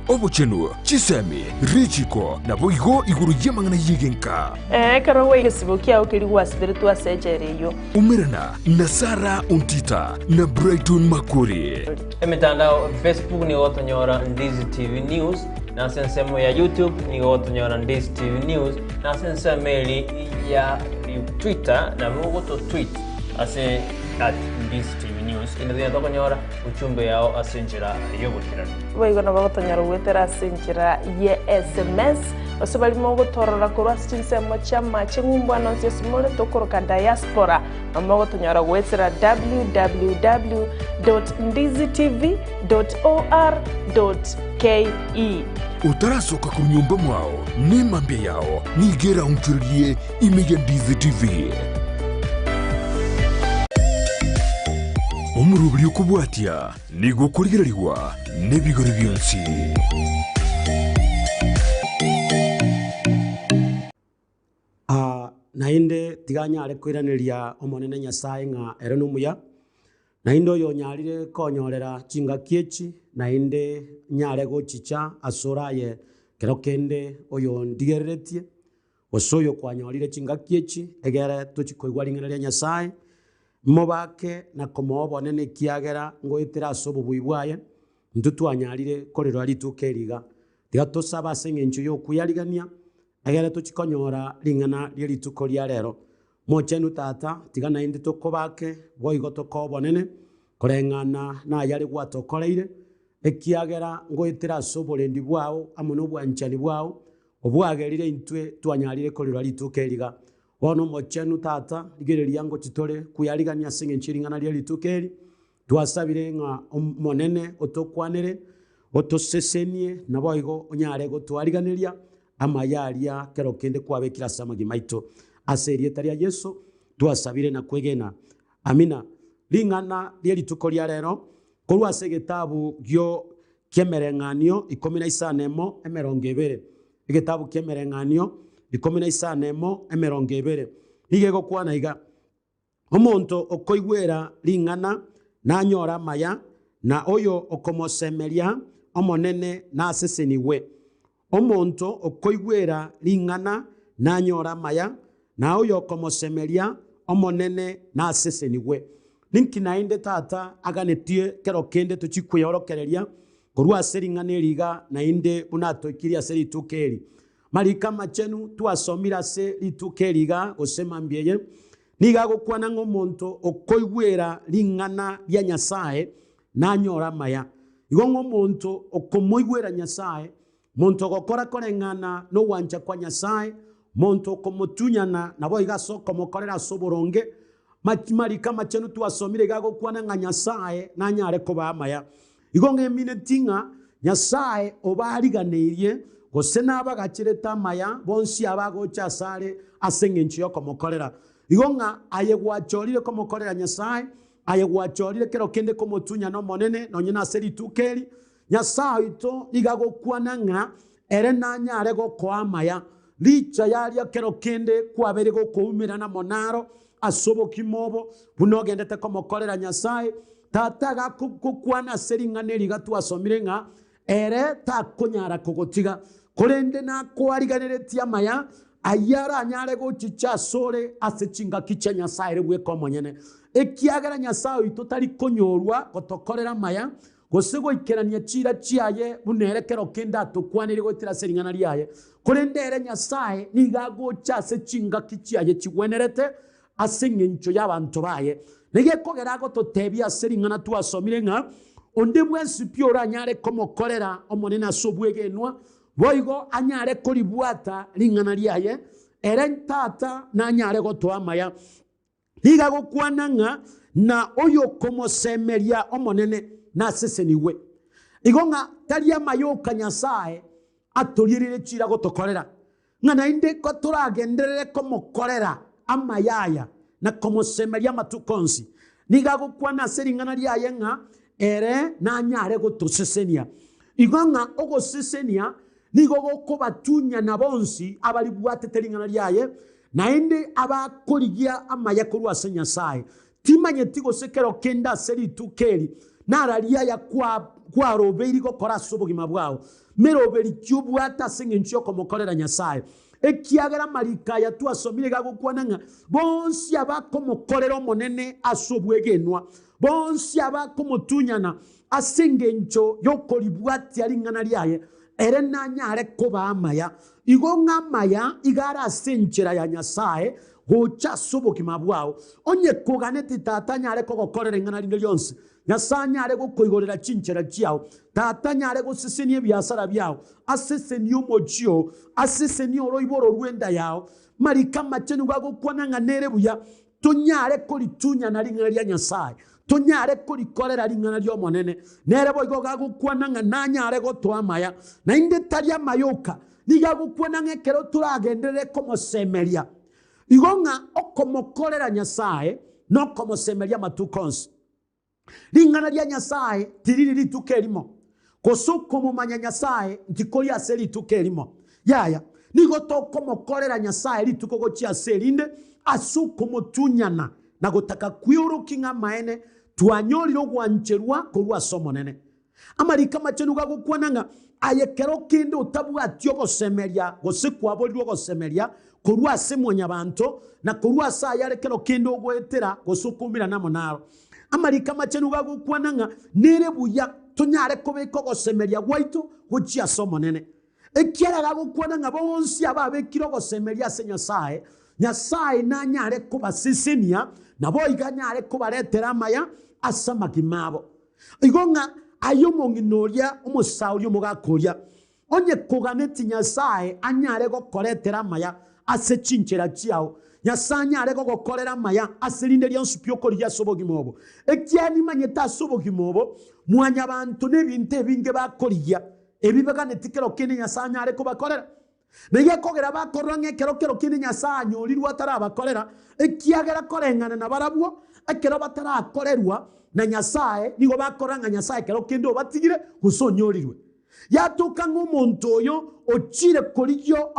obuchenu chisemi richiko na boigo iguru yemangana yigenka karawe gesibokia ukirigwa spiritu asejereyo umirana na Sara Untita na Brighton Makuri mitandao Facebook ni otonyora Ndizi TV News na sensemo ya YouTube ni otonyora Ndizi TV News na sensemo ya Twitter na mwoto tweet ase @Ndizi TV News ina otonyora uchumbe yao asenjira yobukirana boigona bagotonyora gwetera asenjira ye SMS osebali mogo torora korwa sinsemo chama chingumba nonse simole tokoroka diaspora amogo tonyora gwetera www.ndizitv.or.ke utarasoka ku nyumba mwao ni mambe yao nigera unkiriye imeya Ndizi TV umurubiri ukubwatia nigo kurigirariwa nebigori byonsi nainde tiganyare kwiraniria omonene Nyasaye nga ero numuya nainde oyo nyarire konyorera chinga kiechi nainde nyare gochicha asoraye kero kende oyo ndigereretie osoyo kwanyorire chinga kiechi egere tuchikoigwa ringereria Nyasaye mobake na komobonene kiagera ngoitira asobo buibwaye ntutwanyarire korero ritukeriga tiga tosaba asengencho yo kuyarigania egere tuchikonyora ringana rierituko ria rero mochenu tata tiga nainde tokobake boigo tokobonene korengana na yari gwatokoreire ekiagera ngoitira asoborendi bwao amono bwanchani bwao obwagerire intwe twanyarire korero ritukeriga wono mochenu tata rigereria ngo chitore kuyarigania sengenchiringana rieritukeri twasabire nga monene otokwanere otosesenie na boigo onyare gotwariganiria amayaria kero kende kwabekira samagi maito aserie taria Yesu twasabire na kwegena amina ringana rierituko ria rero korwa segetabu gyo kemerenganio 14:20 igetabu kemerenganio 14:20 igego kwana iga omonto okoigwera ringana nanyora maya na oyo okomosemeria omonene na aseseniwe omonto okoigwera ringana nanyora maya na oyo okomosemeria omonene na aseseniwe ninki nainde tata aganetie kero kende tuchikweyorokereria korwa seringana eriga nainde unatoikiria seritukeri marika machenu tuasomira se ritukeriga osema mbieye niga gukwana ngomonto okoigwera ringana ya Nyasaye nanyora maya igo ngomonto okomoigwera Nyasaye monto gokora korengana no wancha kwa Nyasaye monto komotunyana nabo igaso komokorera soboronge marika machenu tuasomire gago kwana nga Nyasaye nanyare koba maya igo ngemine tinga Nyasaye obariganirie gosena abagachireta maya bonsi abagocha sare asengenchi yo komokorera igonga ayegwachorire komokorera Nyasaye ayegwachorire kero kende komotunya no monene no nyina seri tukeri Nyasaye ito igagokwana nga ere nanyare go kwa maya licha yaria kero kende kwabere go kuumira na monaro asobo kimobo bunogendete komokorera Nyasaye tata gakukwana seri nganeri gatwasomire nga ere takonyara kogotiga korende na kwariganeretia maya ayara anyare gochicha sore asechinga kicha Nyasaye rebwe komonyene ekiagara Nyasaye itotari konyorwa gotokorera maya gosego ikerania chira chiaye bunerekero kenda tukwanire gotira seringana riaye korendere Nyasaye nigagocha asechinga kichiaye chigwenerete asengencho y'abantu baye nige kogera gototebia seringana twasomire nga onde bwensi piora anyare komokorera omonene asobwegenwa boigo anyare koribwata ringana riaye erentata na anyare gotwa maya higa gokwananga na oyo komosemeria omonene na seseniwe igonga taria mayoka Nyasaye atorire chira gotokorera ngana inde ko turagenderere komokorera amayaya na komosemeria matukonsi niga gokwana seringana riaye nga ere na anyare gotosesenia igonga ogosesenia nigo gokobatunya na bonsi abali bwatete ringana riaye naende abakorigia amaya korwa Nyasaye timanye tigo sekero kenda seri tukeri nararia ya kwa roberi gokora sobogima bwao meroberi cyubwata singencio komokorera Nyasaye ekiagera marika ya twasomire gagukwananga bonsi abakomokorera omonene asobwegenwa bonsi abakomotunyana asingencio yokoribwati aringana lyaye ere nanyare koba amaya igo ngamaya igara asenchera ya Nyasaye gocha sobogima bwao onye koganeti tata nyare kogokorera ingana linde lyonse Nyasaye nyare gokoigorera chinchera chiao tata nyare gosisenie byasara byao asesenie omochio asesenie oroiboro rwenda yao marika machenu gagokwananga nere buya tonyare kolitunya na lingana lya Nyasaye tonyare kolikorera lingana lyo monene nere boigo gagokwananga nanyare gotwamaya na inde talia mayoka nigagokwananga ekero turagenderere komosemeria igonga okomokorera Nyasaye no komosemeria matukonsi lingana lya Nyasaye tiriri litukelimo kosuko mumanya Nyasaye ntikoli ase litukelimo yaya nigo tokomokorera Nyasaye litukogo chia selinde asuko motunyana na gotaka kwiurukinga maene twanyoliro gwancherwa korwa somonene amarika machenu gagokwananga ayekero kinde utabwatyo gosemeria gosekwa boliro gosemeria korwa semonya bantu na korwa sa yarekero kinde ogwetera gosukumira namo naro amarika machenu gagokwananga nere buya tonyare kobeko gosemeria gwaito gochia somonene ekiara gagokwananga bonsi ababekiro gosemeria se Nyasaye Nyasaye nanyare kubasisinia na boiga nyare kubaretera amaya asamagimabo igonga ayomonginoria umusauri umugakoria onye koganeti Nyasaye anyare gokoretera amaya ase chinchera chiao Nyasaye nyare gokorera amaya aserinde lyonsupyo koria sobogimobo ekiani manyeta sobogimobo mwanya bantu nebinte binge bakoria ebibagane tikero kene Nyasaye nyare kubakorera nege kogera bakorrange kero kine Nyasaye nyorirwa atarabakorera ekiagera korengana na barabwo ekero batarakorerwa na Nyasaye nigo bakoranga Nyasaye kero kinde batigire gusonyorirwe yatuka ng'omuntu oyo ochire korio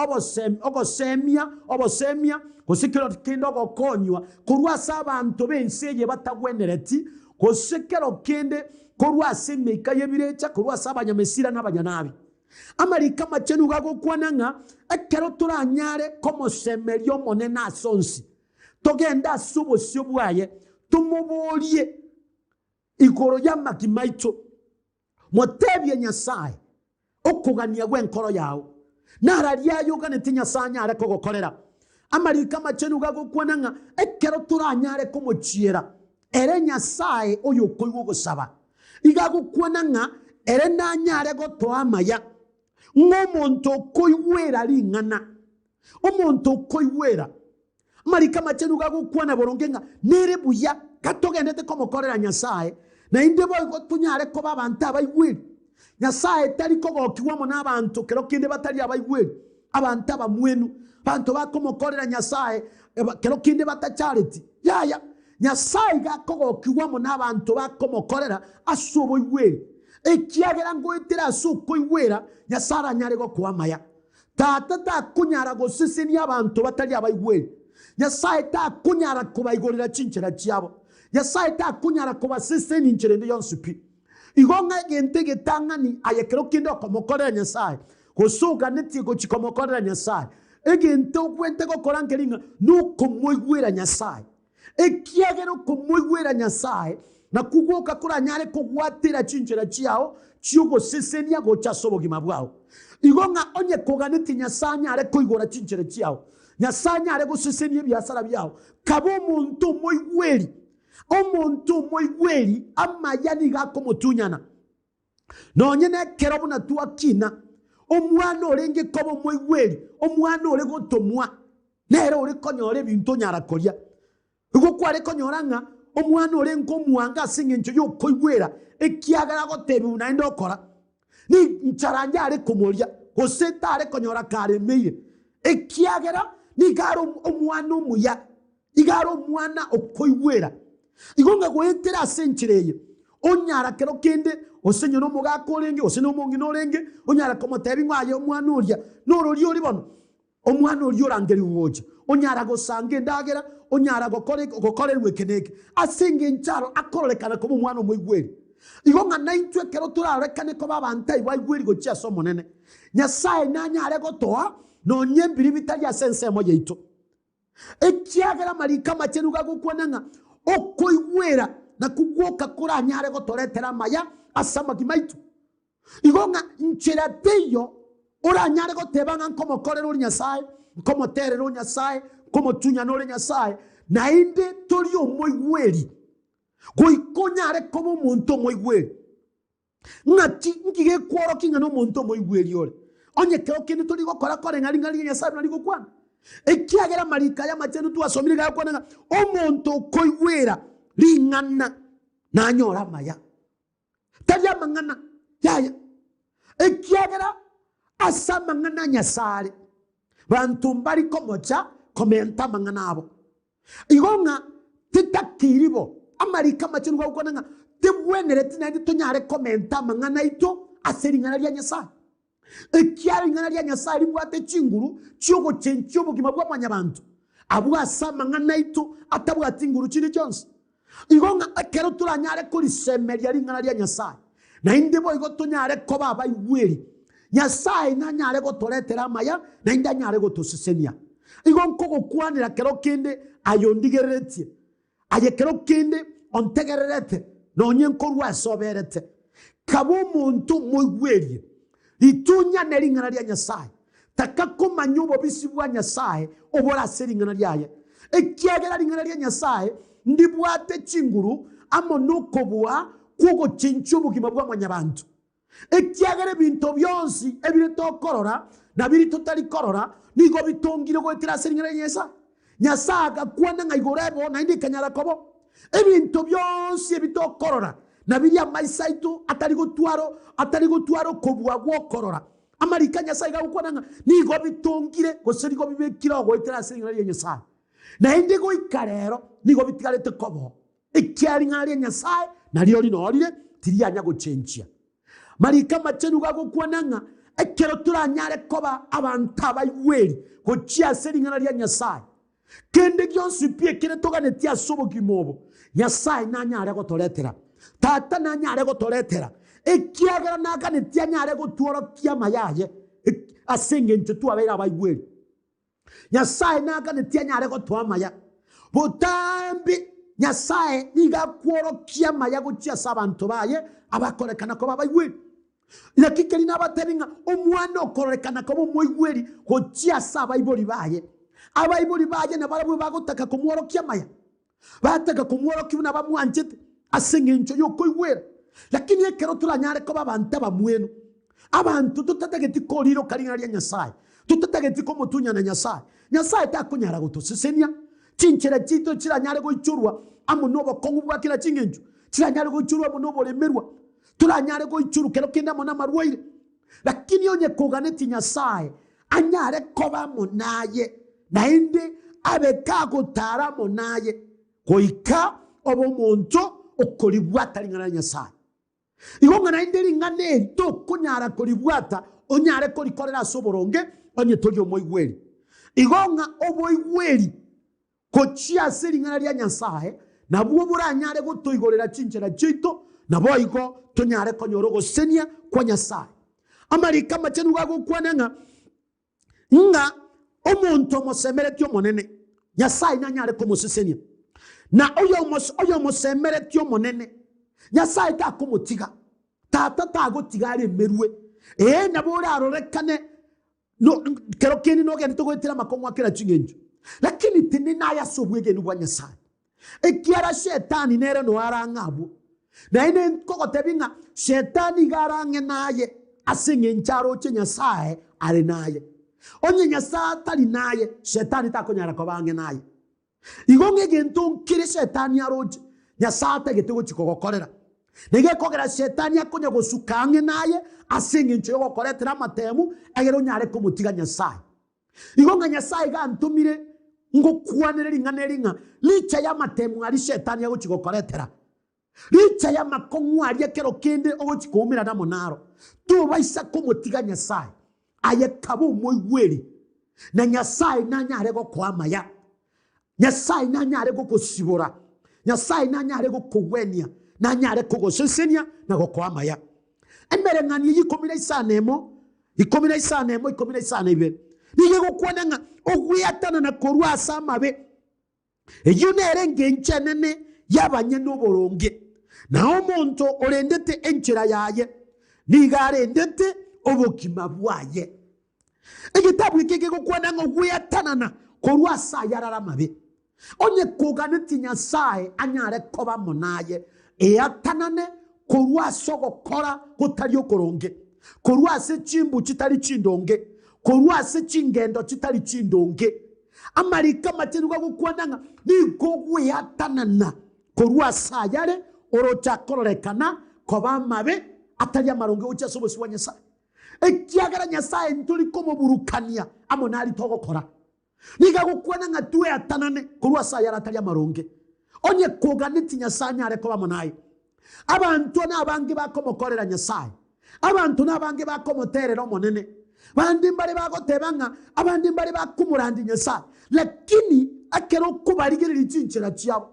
obosemia gosikero kinde ogokonywa korwa sabantu benseye batagwenereti gosikero kinde korwa semeka yebirecha korwa sabanyamesira n'abanyanabi amarika machenu gagokwananga ekero turanyare komosemerio monene asonsi togenda asubosio bwaye tumubolie igoro y'amagimaito motebye Nyasaye okugania gwenkoro yawo nararia yoganete Nyasaye nyare kogokorera amarika machenu gagokwananga ekero turanyare komochiera ere Nyasaye oyo koigo gosaba igagokwananga ere nanyare gotwamaya ng'omuntu koiwera lingana omuntu koiwera marika machenu gagokwana borongenga nere buya katogendete komokorera Nyasaye na inde boigo tunyare koba abantu abaigweri Nyasaye tari kogokiwamo n'abantu kero kinde batari abaigweri abantu abamwenu bantu bakomokorera Nyasaye kero kinde batacharity yaya Nyasaye gakogokiwamo n'abantu bakomokorera asoboigweri ekiagera ngoetera suko iwera Nyasaye anyare go kwamaya tata ta kunyara go sisini abantu batali abaigweri Nyasaye ta kunyara kubaigorera chinchera chiabo Nyasaye ta kunyara kuba sisini nchirende yonsupi igonga gente getangani ayekero kindo komokorera Nyasaye gosuga neti go chikomokorera Nyasaye egente okwente go korankelinga nuko moigwera Nyasaye ekiagera ko moigwera Nyasaye na kugoka kura nyare kugwatira chinchera chiao chiugo sesenia gocha sobogima bwao igonga onye koganeti Nyasaye nyare koigora chinchera chiao Nyasaye nyare go sesenia byasara byao kabo omuntu moigweri amayani gako mutunyana nonye ne kero buna tuakina omwana orenge kobo moigweri omwana ore gotomwa nero ore konyore bintu nyara koria ugo kware konyoranga omwana ore nkomwanga singencho yokoigwera ekiagara gotebi unaenda okora ni ncharanja are komoria goseta are konyora kare meire ekiagara ni garo omwana omuya igaro omwana okoigwera igonga goetera senchireye onyara kero kende osenyo no mugakorenge oseno mongi norenge onyara komotebi ngwaye omwana oria norori ori bono omwana oria orangeri ugoja onyara gosange ndagera onyara gokorerwe keneke asinge ncharo akorolekana komo mwana omoigweri igonga naitwe kero turarekane ko babanta ibagwiri gochia somo nene nyasaye nanyare gotoa no nyembiri bitali asense mo yeito ekiagera marika machenuga gukwananga okoigwera na kugwoka kura nyare gotoretera maya asama kimaitu igonga nchera teyo ora nyare gotebanga nkomo korero nyasaye nkomo terero nyasaye nkomo tunya no nyasaye na inde tori omoigweri goikonyare komo muntu moigweri ngati ngige kworo kinga no muntu moigweri ore onye kero kindi tori gokora kore ngari nyasaye nari gokwana ekiagera marika ya machenu tuwasomire ga kwana omuntu koigwera lingana na nyora maya tadia mangana yaya ekiagera asa mangana nyasare bantu mbari komocha komenta mangana abo igonga titakiribo amarika machenu ga kwana tebwenere tinandi tonyare komenta mangana ito aseringana lya nyasare ekiari ngana lya nyasare bwate chinguru cyogo chencho bugima bwa manyabantu abu asa mangana ito atabwa tinguru chini chonse igonga akero turanyare kuri semeria ringana lya nyasaye na inde boy gotonyare ko baba igweri nyasaye nanyare gotoretera maya na inde nyare gotosesenia igonko gokwanira kero kende ayondigeretie aye kero kende ontegererete no nyenko rwasoberete kabo muntu mugweri itunya neringana lya nyasaye takakoma nyobo bisibwa nyasaye obora seringana lyaye ekiagera ringana lya nyasaye ndibwate chinguru amonokobwa kugo chinchu bugima bwa manyabantu ekiagere bintu byonsi ebire tokorora na biri totali korora nigo bitongire gwetira seringana nyesa nyasaga kwana ngaigorebo na indi kanyara kobo ebintu byonsi ebitokorora na biri amaisaitu atari gutwaro kobwa gwokorora amarika nyasaye ga kwana nigo bitongire goserigo bibekira gwetira seringana nyesa na indi go ikarero nigo bitigarete kobo ekiari ngari nyasaye nalio linorire tirianya gucenjia marika machenu gago kwananga ekero turanyare koba abantu abayweri gochia seringana lya nyasaye kende gyonsi pie kire togane tia sobo gimobo nyasaye nanyare gotoretera tata nanyare gotoretera ekiagera nakane tia nyare gotworo kia mayaye asenge ntetu abera abayweri nyasaye nakane tia nyare gotwa maya botambi nyasaye niga kworo kia maya gochia sabantu baye abakorekana ko babayweri yakikeli nabateninga omwana okorekana ko moigweri gochia sabaibori baye abaibori baye na barabwe bagotaka kumworo kia maya bataka kumworo kibuna bamwanjete asengencho yokoigwera lakini ekero turanyare ko babanta bamwenu abantu tutatageti koliro karinga lya nyasaye tutatageti ko mutunya na nyasaye nyasaye takunyara gutosesenia chinchera chito chiranyare goichurwa amunobo kongu bwa kila chingenjo chiranyare goichurwa munobo lemerwa turanyare goichuru kero kenda mona marwaire lakini onye koganeti nyasaye anyare koba munaye na inde abeka gutara munaye goika obo monto okolibwata lingana nyasaye igonga na inde lingane to kunyara kolibwata onyare kolikorera soboronge onye tolyo moigweri igonga obo igweri kochia seringana lya nyasaye na bwo buranyare gotoigorera chinchera chito na boigo tonyare konyorogo senia kwa nyasaye amarika machenu gago kwananga nga omuntu mosemeretyo monene nyasaye nanyare komosesenia na oyo mosemeretyo monene nyasaye ta kumutiga tata tago tigare merwe na bora arorekane no kero keni no gende togwetira makongwa kera chingenjo lakini tinina ya sobwege ni bwa nyasaye ekiara shetani nere no arangabo na ine koko tebinga shetani garange naye asinge ncharo che nyasaye ari naye onye nyasaye tali naye shetani takonyara ko bange naye igonge gento nkire shetani aroje nyasaye tagetego chikogokorera nige kogera shetani akonya gosukange naye asinge ncho gokoretera matemu egero nyare ko mutiga nyasaye igonga nyasaye ga ntumire ngo kuanere ringa licha ya matemu ari shetani yago chikokoretera licha ya makongwa ari kero kende ogo chikomira na monaro tu baisa ko mutiga nyasaye aye kabo moigweri na nyasaye nanyare go kwamaya nyasaye nanyare go kusibora nyasaye nanyare go kugwenia na nyare kugosesenia na gokoa maya emere ngani yikomira isanemo ibere nige gukwana nga ogwiyatana na korwa asamabe eyunere ngencenene yabanye n'oboronge na omuntu orendete enchera yaye nigarendete obokima bwaye egitabu ikike gukwana nga ogwiyatanana korwa asayarara mabe onye koganeti nyasaye anyare koba munaye eyatanane korwa sogokora gutari okoronge korwa se chimbu chitari chindonge korwa se chingendo chitari chindonge amarika materuka gukwananga nigogwe yatanana korwa sayare orocha kororekana koba mabe atari amaronge ucha sobosi wa nyasaye ekiagara nyasaye nturi komo burukania amonari togokora niga gukwananga tuwe atanane korwa sayare atari amaronge onye koganeti nyasaye are koba munaye abantu n'abange bakomokorera nyasaye abantu n'abange bakomoterera omonene bandi mbare bagotebanga abandi mbare bakumurandi nyasaye lakini akero kubarigirira icinchira cyabo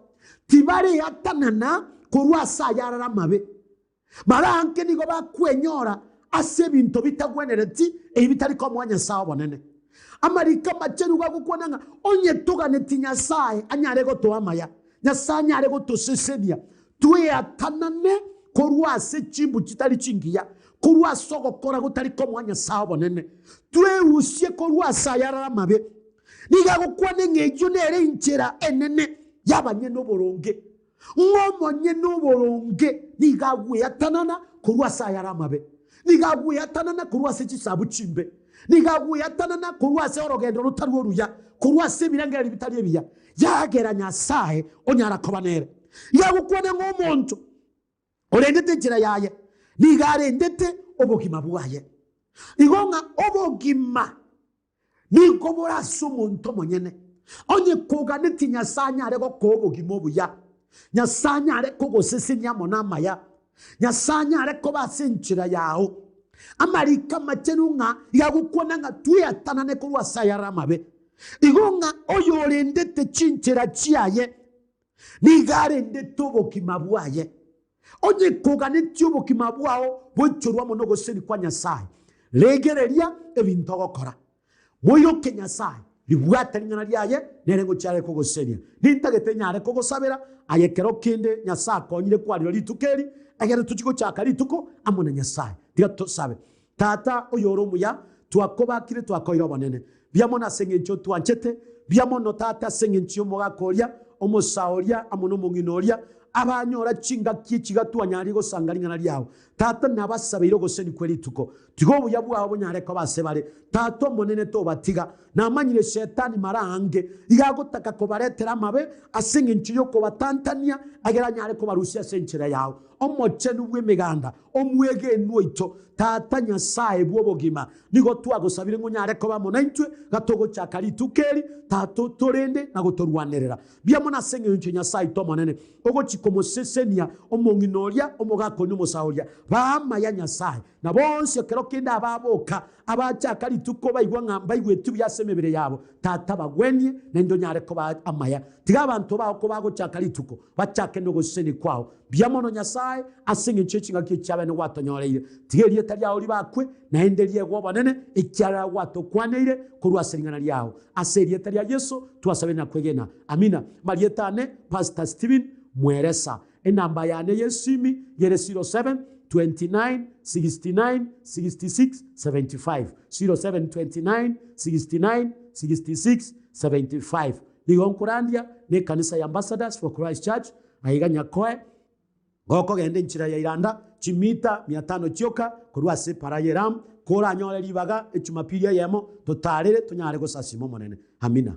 tibare yatanana korwa sayarara mabe maranke nigo bakwenyora ase bintu bitagwenereti ebitari ko mwanya sawa bonene amarika macheru gukwananga onye tuganeti nyasaye anyare goto amaya nyasaye anyare goto sesenia tuwe atanane korwa se chimbu chitari chingiya korwa sogo kora gutari ko mwanya sawa bonene tuwe usie korwa sayarara mabe niga gukwane ngejunere inchera enene yabanye n'oboronge ngomonye n'oboronge niga gwiyatanana korwa sayarara mabe niga gwiyatanana korwa se chisabu chimbe niga gwiyatanana korwa se orogendo rutari oruya korwa se birangera bitari ebiya yagera nyasaye onyara kobanere yagukwane ng'omuntu orendete inchira yaye nigarendete obogima bwaye igonga obogima nikobora sumuntu monyene onye koganeti nyasanya arego kobogima obuya nyasanya areko gosesenia monamaya nyasanya areko basinchira yaho amarika macenunga yagukwana nga tuyatanane korwa sayara mabe igonga oyorendete chinchira chiaye nigarendete obogima bwaye onye koganeti obogima bwao bwochorwa monogo seni kwa nyasaye legereria ebintu gokora moyo kenyasaye libwatani ngana lyaye nerengo cyare kogosenia nintagete nyare kogosabera ayekero kinde nyasaye konyire kwaliro litukeri agere tukiko cyakari tuko amona nyasaye diga tosabe tata oyoro muya twakobakire twakoira banene byamona sengencho twanchete byamono tata sengencho mogakoria omosaoria amono munginoria abanyora chinga kichiga twanyari go sangaringana lyawo tata nabasabiro goseni kweli tuko tigo buyabu abo nyare ko basebare tata monene to batiga namanyire shetani marange igagotaka ko baretera mabe asinga inchiyo ko batantania agera nyare ko barusia senchira yawo omoche nubwe meganda omwege nuito tata nyasaye bwobogima nigo twagosabire ngo nyare ko bamona intwe gatogo cyakari tukeri tato torende nagotorwanerera byamona senga inchiyo nyasaye to monene ogo chikomo sesenia omonginoria omogako nyumosaoria bama ya nyasaye na bonse kero kinda ababoka abachakari tuko bayigwa ngamba igwetu byasemebere yabo tata bagwenye nendo nyare ko ba amaya tiga abantu ba ko bago chakari tuko bachake no goseni kwao byamono nyasaye asinga ncechinga kichabe no watonyoreire tigeriye tari aho libakwe na enderiye gwo banene ikyara wato kwaneire kurwa seringana lyawo aseriye tari ya Yesu tuwasabe na kwegena amina marietane Pastor Steven Mweresa enamba yane yesimi yere 07 29 69 66 75 07 29 69 66 75 Ligonkurandia ne kanisa ya Ambassadors for Christ Church aiganya koe goko gende nchira ya Iranda chimita 500 chioka kurwa se parayeram kora nyole libaga echumapiri yemo totarere tonyare go sasimo monene amina.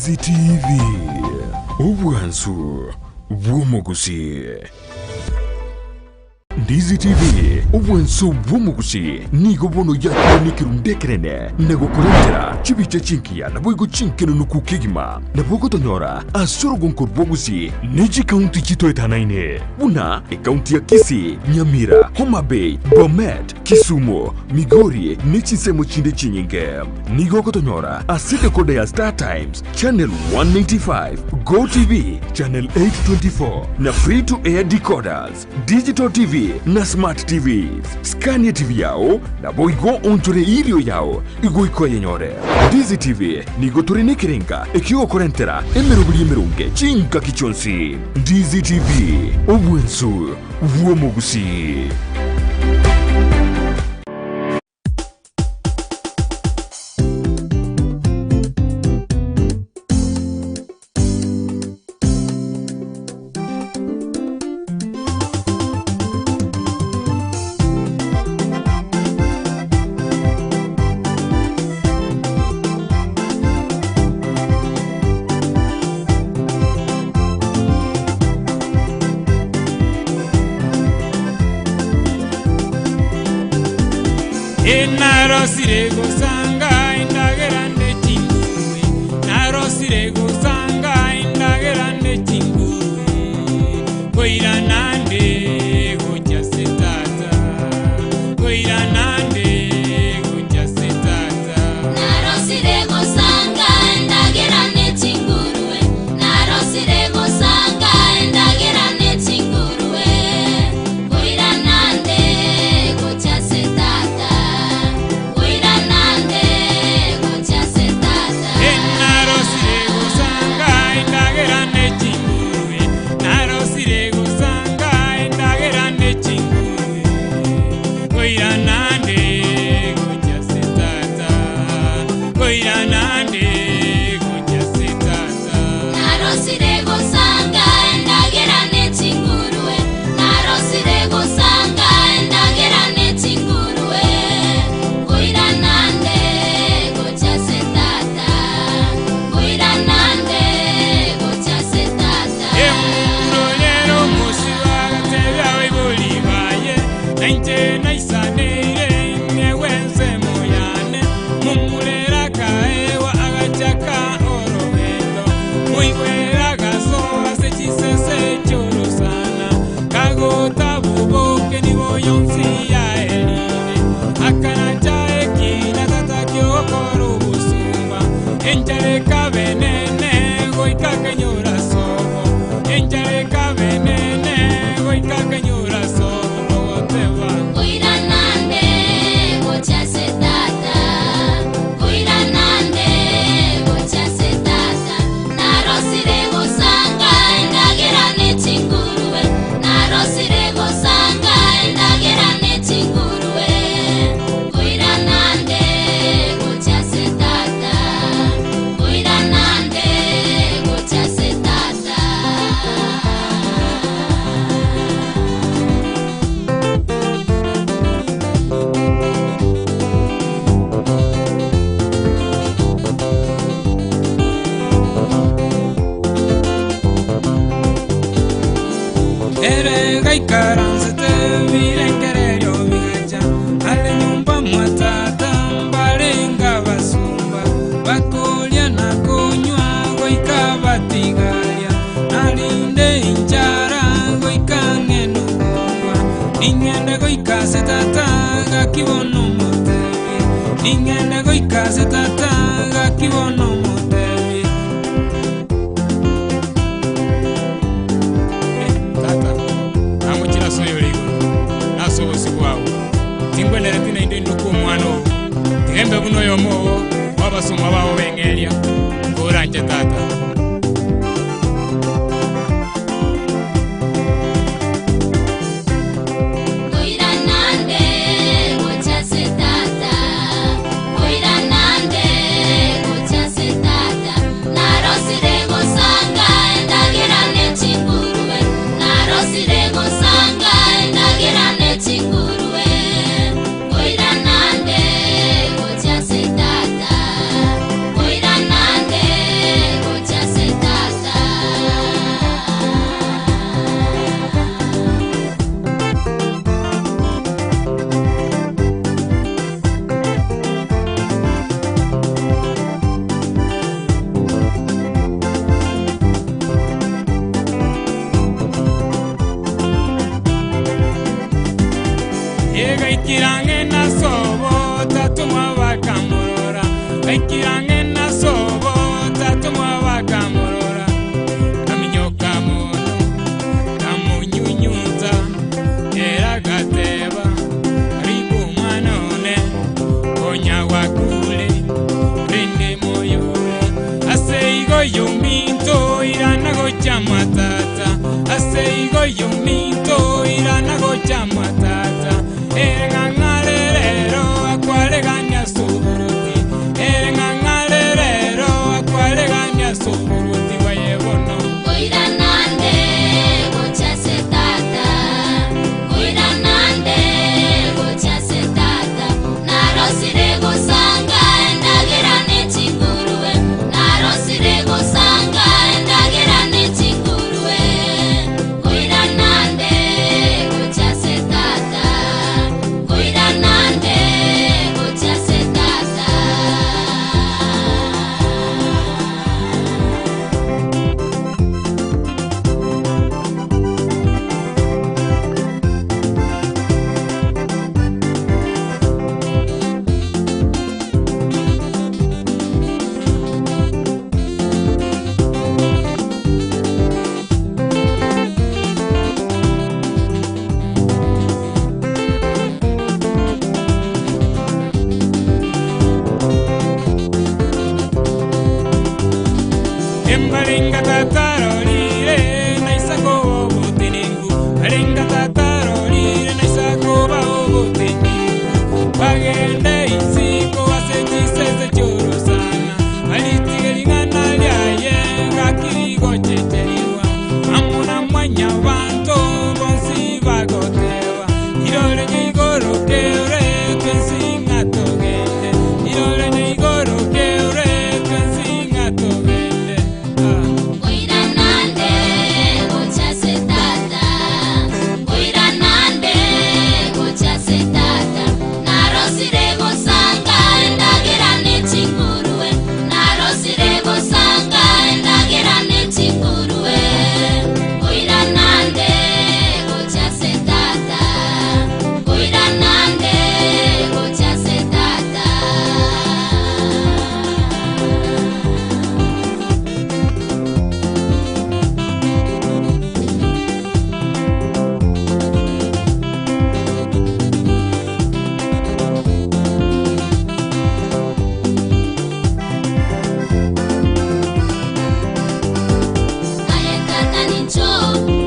Ndizi TV obwansu bw'omugusi. Ndizi TV ubwenso bw'omugusi nigo bono yakunikiru ndekerene nego kurentera chibiche chinkia na boigo chinkeno nukukigima na bogo tonyora asorogo nkorbogusi niji kaunti chito etanaine buna kaunti ya Kisii, Nyamira, Homa Bay, Bomet, Kisumu, Migori nichisemo chinde chinyinge nigo kotonyora asite kode ya Star Times channel 195 Go TV channel 824 na free to air decoders digital TV na smart TVs. Scania TV yao na boigo onchore ilio yao igo iko yenyore. Dizi TV nigo turine kirenga ekio korentera emerubuli emerunge chinka kichonsi. Dizi TV obwensu vuomogusi. Narosire gusanga indagerane chingurwe narosire gusanga indagerane chingurwe koira nande gocha setata koira nande gocha setata narosire gusanga indagerane chingurwe narosire gusanga indagerane chingurwe koira nande gocha setata gaikirange na sobo tatumwa bakamurora gaikirange na sobo tatumwa bakamurora kaminyoka mono kamunyunyuta era gateba aribu manone konya wakule rende moyore aseigo yuminto irana gocha matata aseigo yuminto irana gocha matata erengangarero akwareganya suburuti erengangarero akwareganya suburuti bayebono Oiranande gocha setata Oiranande gocha setata Narosire gosanga ndagerane chingurue Narosire gosanga ndagerane chingurue Oiranande gocha setata Oiranande gocha setata Embalinga tatarolire naisako obuteningu Alinga tatarolire naisako obuteningu Bagende isiko asetisese choro sana Alitigilingana lyaye ngakirigo cheteriwa Amuna mwanya banto bonsi bagotewa Irole nyigoro keure twensinga togende Irole nyigoro keure twensinga togende Oiranande gocha setata Oiranande gocha setata Narosire gosanga ndagerane chingurue Narosire gosanga ndagerane chingurue Oiranande gocha setata Oiranande gocha setata Aye tata nincho,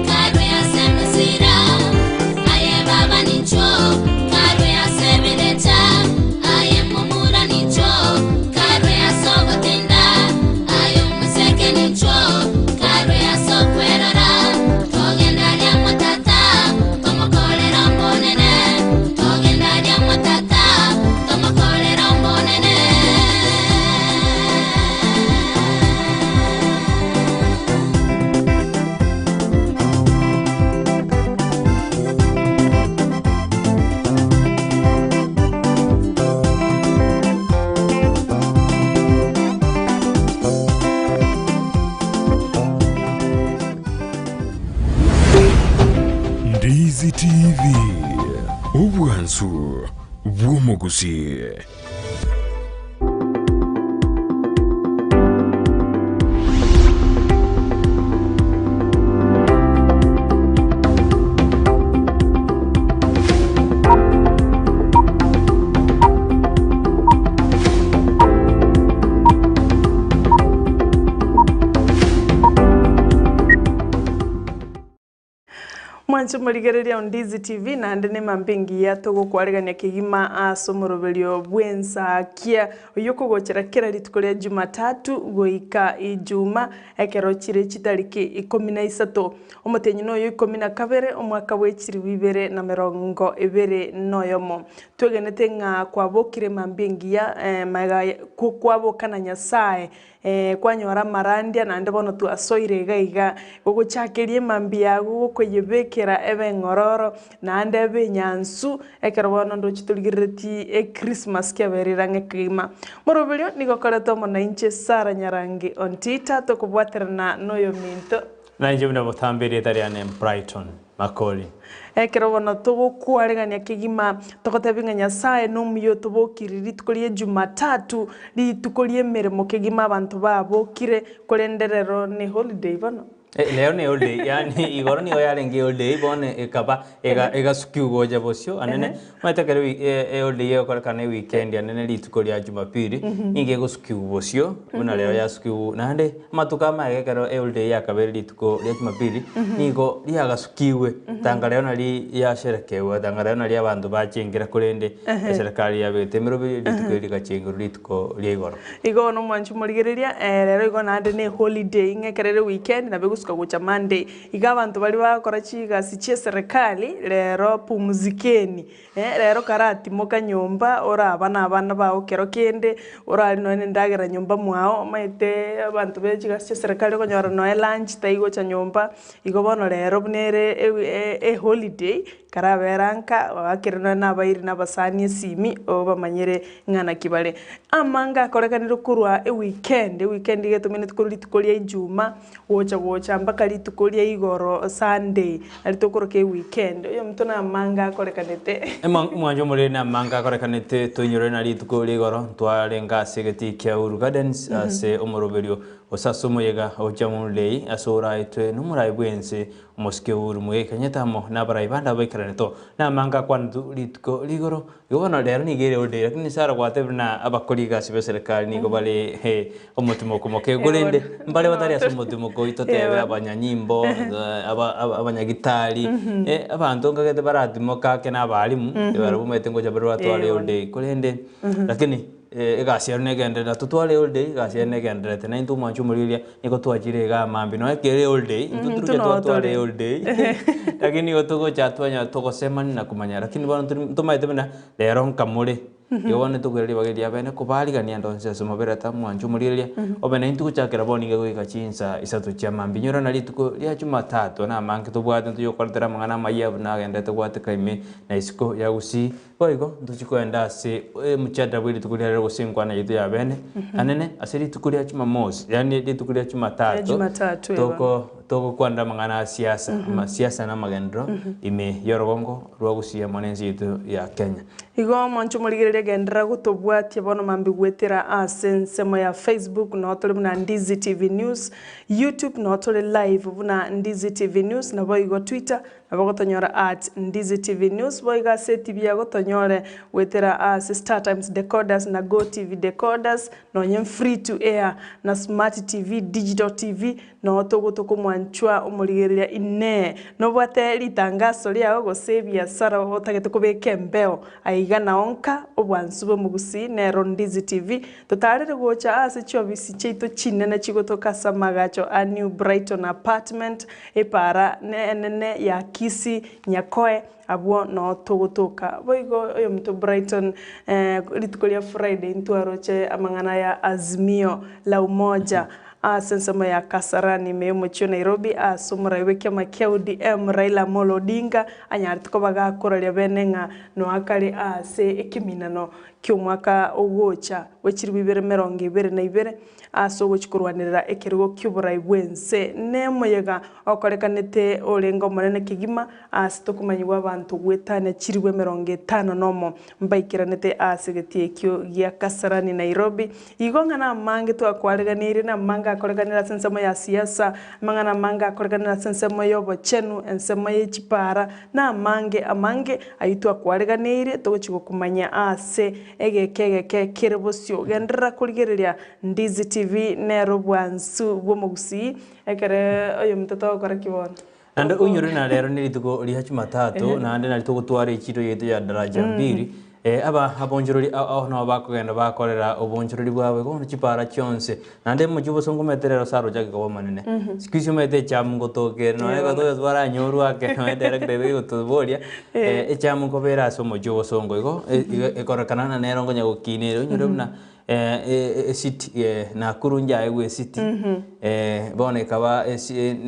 karwe asemesira. Aye baba nincho, karwe asemeleta. Aye mumura nincho, karwe asogotinda. Aye museke nincho, karwe asokwerara. Togenda lya matata, tomokolera mbonene. Togenda lya matata, tomokolera mbonene. Ndizi TV obwansu bw'omuguzi. mwancho murigereria on Ndizi TV na ndene mampingi ya togo kwaregania kigima asomoroberio bwensa kia uyoko gochera kera ritukoria Jumatatu goika ijuma ekero chire chitariki 13 omutenyi no 12 omwaka wechiri 2020 noyomo twegenete nga kwabokire mampingi ya maga kwabokana Nyasaye kwanyora marandia na ndebono tu asoire gaiga gogochakerie mambi yago kweyebekera ebe ngororo na ndebe nyansu ekerbono ndo chitulgireti Christmas kyaberiranga kima moroberio nigokoreto mona inche Sara Nyarangi on Twitter to kubwaterana noyo minto na njimna botambiri tariane Brighton Makori ekero bono togokwaregania kigima togotebinga nyasaye nomuyo tobokiri ritukorie Jumatatu ritukorie emeremo kigima abantu babokire korenderero ni holiday bono leo ni holiday yani igoro ni oyarengi holiday bone ekaba ega sukiugo jabosio anene matakere holiday yokorekana weekend anene ritukoria Jumapili inge go sukiugo sio una leo ya sukiu nande matuka magekero holiday yakabere rituko ria Jumapili nigo riaga sukiwe tanga leo nali ya sherekewa tanga leo nali abantu bachingira kurende serikali ya betemero rituko rigachingira rituko ria igoro igo no mwanchu murigereria lero igo nande ni holiday ngekerere weekend na begusuka gocha Monday iga abantu bali bakora chigasi che serikali lero pumzikeni lero karati moka nyumba ora abana bao kero kende ora ali no ndagera nyumba mwao maite abantu be chigasi che serikali konyora no lunch taigo cha nyumba igo bono lero bunere holiday karaberanka wakirana nabairi nabasani simi obamanyire ngana kibale amanga korekaniro kurwa weekend getumene tukururi tukoria Juma wocha mpaka ritukoria igoro Sunday aritokoroke weekend yo mtona amanga korekanete mwanjo muri na amanga korekanete tunyore na ritukoria igoro twarenga segeti kia Uru Gardens ase omoroberio osasumo yega ojamulei asora itwe numurai bwense moske Uru muye kanyetamo na barai banda baikaraneto na manga kwandu rituko ligoro yobona lero ni gere ode lakini sara kwatebna abakoliga sibe serikali ni gobale omutimo komoke golende mbale batari asomutumo ko itotebe abanyanyimbo abanyagitari abantu ngagete baratimo kake nabalimu barabumete ngo jabero atwale ode golende lakini egasi yarunegende na tutwale all day egasi yarunegende tena intu mwanchu muriria niko twajire ga mambi no ekere all day intu turuje twale all day lakini otogo chatwanya togosemani na kumanya lakini bana tumaite bena lero nkamure yone tugeri bageria bene kubarigania ndonse somobera ta mwanchu muriria obena intu kuchakira boni ngego chinsa isatu cha mambi nyora na rituko ria Jumatatu na manke tubwate ntu yokortera mangana mayabu na gende tubwate kaime na isiko ya gusi boigo ntuchikwenda se muchada bwiri tukuria gusingwa na yitu ya bene anene asiri tukuria Jumamosi yani ritukuria Jumatatu toko kwanda mangana siasa na magendro ime yorogongo rwagusia mwanenzi yitu ya Kenya igo mwanchu murigereria gendera gutobwatia bono mambi gwetera asensemo ya Facebook no tole buna Ndizi TV News YouTube no tole live buna Ndizi TV News na boigo Twitter na bagotonyora @Ndizi TV News boiga TV ya gotonyore gwetera Star Times decoders na Go TV decoders no nyem free to air na Smart TV Digital TV no togotoko mwanchwa umurigereria ine no bwate litangazo lya go sevia sara otagete kubeke mbeo aigana onka obwansube mugusi nero Ndizi TV totarere gocha ase chobisi cheito chinene chigotoka samagacho a New Brighton apartment epara nene ya Kisi Nyakoe abwo no togotoka boigo oyo mto Brighton ritukolia Friday ntuaroche amangana ya Azimio la Umoja sensema ya Kasarani meyomochio Nairobi asomora weke makeu DM Raila Amolo Odinga anyarituko bagakoraria benenga no akari ase ekiminano kyomwaka ogocha wechiri 2022 aso gochikurwanirira ekirigo kyuburai bwense nemoyega okorekanete orengo monene kigima asitokumanywa abantu gwetane chiriwe 50 nomo mbaikiranete asegetie kyo gya Kasarani Nairobi igonga na mange twakwareganire na manga akoreganira sensemo ya siasa mangana manga akoreganira sensemo yobo chenu ensemo yechipara na amange aitwa kwareganire togochigukumanya ase egekege kirebosio gendera kurigereria Ndizi TV nero bwansu bwomugusi ekere oyo mtoto okora kibona ande unyuri na lero ni rituko ria Jumatatu na ande na rituko tware ichiro yetu ya daraja 2 aba abonjorori no bakogenda bakorera obonjorori bwawe gono chipara chonse nande mujubo songo meterero saro jage ko manene sikisi mete chamu gotoke no ega to twara nyoru ake no direct de to boria chamu ko bera so mujubo songo igo ekorekana na nero ngonya gokinero nyoro na city na kurunja ewe city bone kaba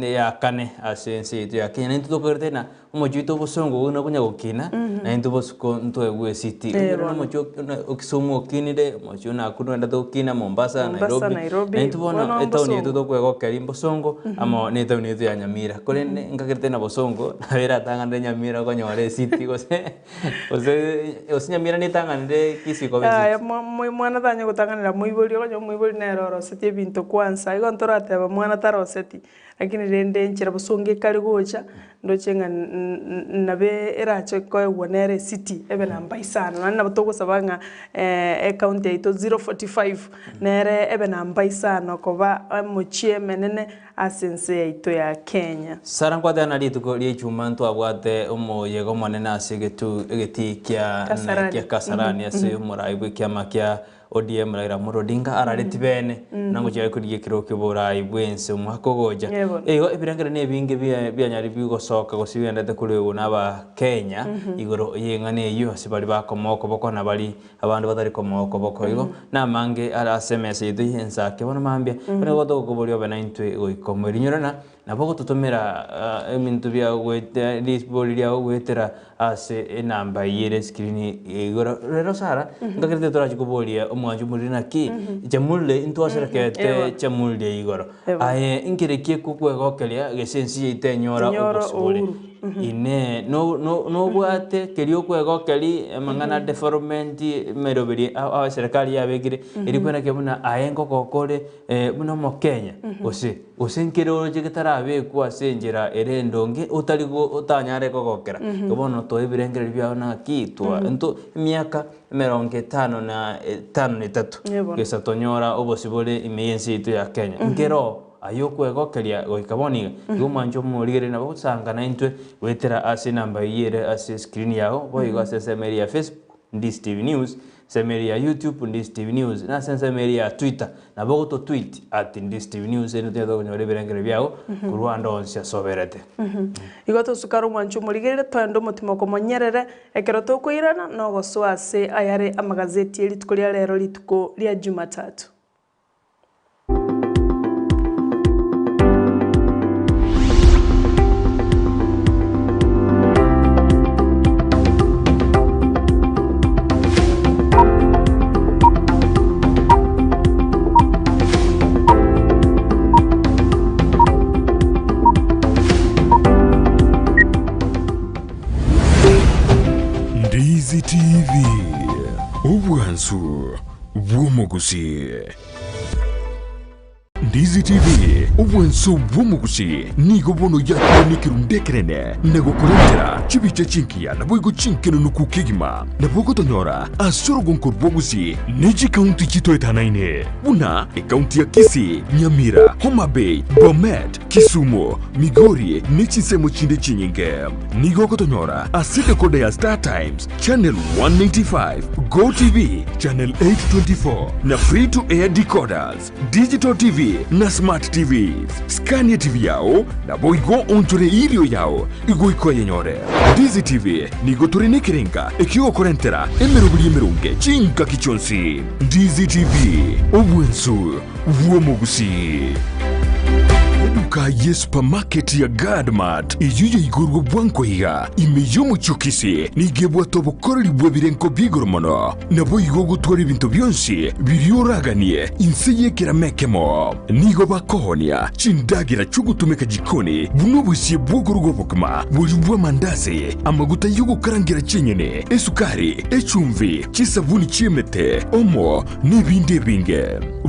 ya kane asense ya Kenya ntutokorete na mojuito bosongo una kunya gukina na into bosko nto egwe city no mojo okisumu okinide mojo na kuno enda gukina Mombasa Nairobi na into bona etawni eto to kwego keri bosongo ama ne tawni eto ya Nyamira kole ngakirte na bosongo na vera tangande Nyamira ko nyore city ose Nyamira ni tangande kisiko besi mwana tanya gutanganira muibori ko muibori na roro seti bintu kwanza igo ntorate ba mwana taro seti lakini rende nchira busonge kali gocha ndochenga nabe erache ko wonere city ebe na mbaisana na batoko sabanga account ito 045 nere ebe na mbaisana ko ba mochie menene asense ito ya Kenya sarangwa dana lituko lie chumanto abwate umo yego monene asigetu egeti kya Kasarani ase muraibu kya makia ODM Raila Odinga arareti bene nango cyaye kuriye kiroke borai bwense umwako goja ego ebirangere ne binge byanyari bigosoka gosibendete kuri ubu naba Kenya igoro yengane yo sibali bakomoko boko nabali abantu batari komoko boko igo namange ara SMS yidu yensa ke bona mambye bane goto kubolyo bana intwe goikomeri nyorana naboko tutomera emintu bya wete lisboli ya wetera ase enamba yere screen igoro rero sara ngakirite torachi kubolia omwanju mulina ki jamulle into aserakete jamulle igoro aye inkirekie kukwegokelia gesensi itenyora obosibole ine no bwate kelio kwegokeli mangana development merobiri a serikali yabegire iri kwena kebuna ayengo kokore muno mo Kenya osenkero jigitarabe kwa senjera erendonge utaligo utanyare kokokera kobono to ebirengere byabona kitwa ento miaka 53 gesa tonyora obosibole imeyensi itu ya Kenya ngero ayokwegokelia goikaboniga yumanjo murigere nabo gusangana intwe wetera ase namba yere ase screen yao boigo ase semeri ya Facebook Ndis TV News semeri ya YouTube Ndis TV News na semeri ya Twitter nabo to tweet @Ndis TV News eno tedo konyore berengere byao kurwanda onsia soberete igoto sukaro mwancho murigere twando mutimo ko monyerere ekero to kuirana no goswa ase ayare amagazeti elitukolia lero lituko lya Jumatatu Ndizi TV ubwansu bw'umuguzi Ndizi TV ubwansu bw'umuguzi nigo bono yakunikira undekerene nego kurengera chibice chinkia na boigo chinkeno nukukigima na bogo tonyora asorogo nkorboguzi neji kaunti chito etanaine una kaunti ya Kisii Nyamira Homa Bay Bomet Kisumu Migori nechisemo chinde chinyinge nigo kotonyora aside kode ya Star Times Channel 195 Go TV Channel 824 na free to air decoders Digital TV na Smart TV Scania TV yao na boigo ontore ilio yao igo iko yenyore Dizi TV nigo turine kirenga ekio korentera emerunge chinka kichonsi Dizi TV obwensu vuomugusi Duka ye supermarket ya Gadmart iyuye igurgo bwanko higa imeyomu chukisi nigebwa tobokoroli bwebirenko bigoromono nabo igogo twari bintu byonsi biryoraganie inseye kiramekemo nigo bakohonia chindagira chugutumeka jikoni buno busie bwogorgo bokma bulibwa mandazi amaguta yugo karangira chenyene esukari echumvi chisabuni chimete omo nibinde binge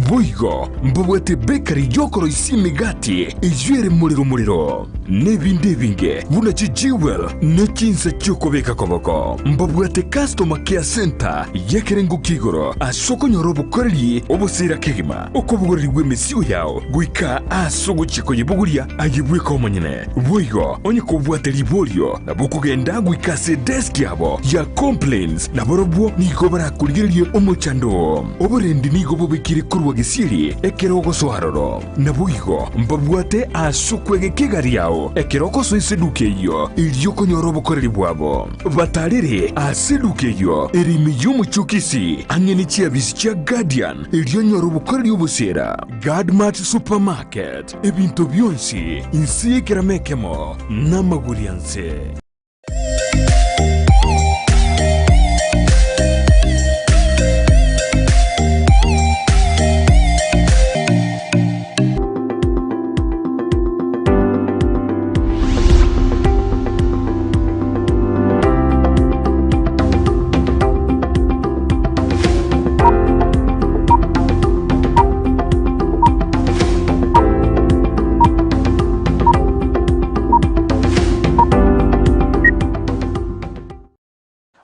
boigo mbobwete bakery yokoro isimigati ijwere muriro nebinde binge buna chijiwel nechinsa chokobeka koboko mbabwate customer care center yekerengo kigoro asoko nyorobo koreli obosira kegima okobugorili bwemesiyo yao guika asogo chiko yebuguria ayibwe komonyene boigo onye kobwate libolio na bukugenda guika se desk yabo ya complaints na borobwo niko barakuligelie omochando oborendi niko bobekire kurwa gisiri ekerogo soharoro na boigo mbabwate asukwege kigari yao ekiroko so iseduke yo ilyoko nyorobo koreli bwabo batarire aseduke yo erimi y'umuchukisi angeni chiabisi cha Guardian ilyo nyorobo koreli ubusera Gadmart Supermarket ebintu byonsi insi kiramekemo namagurianse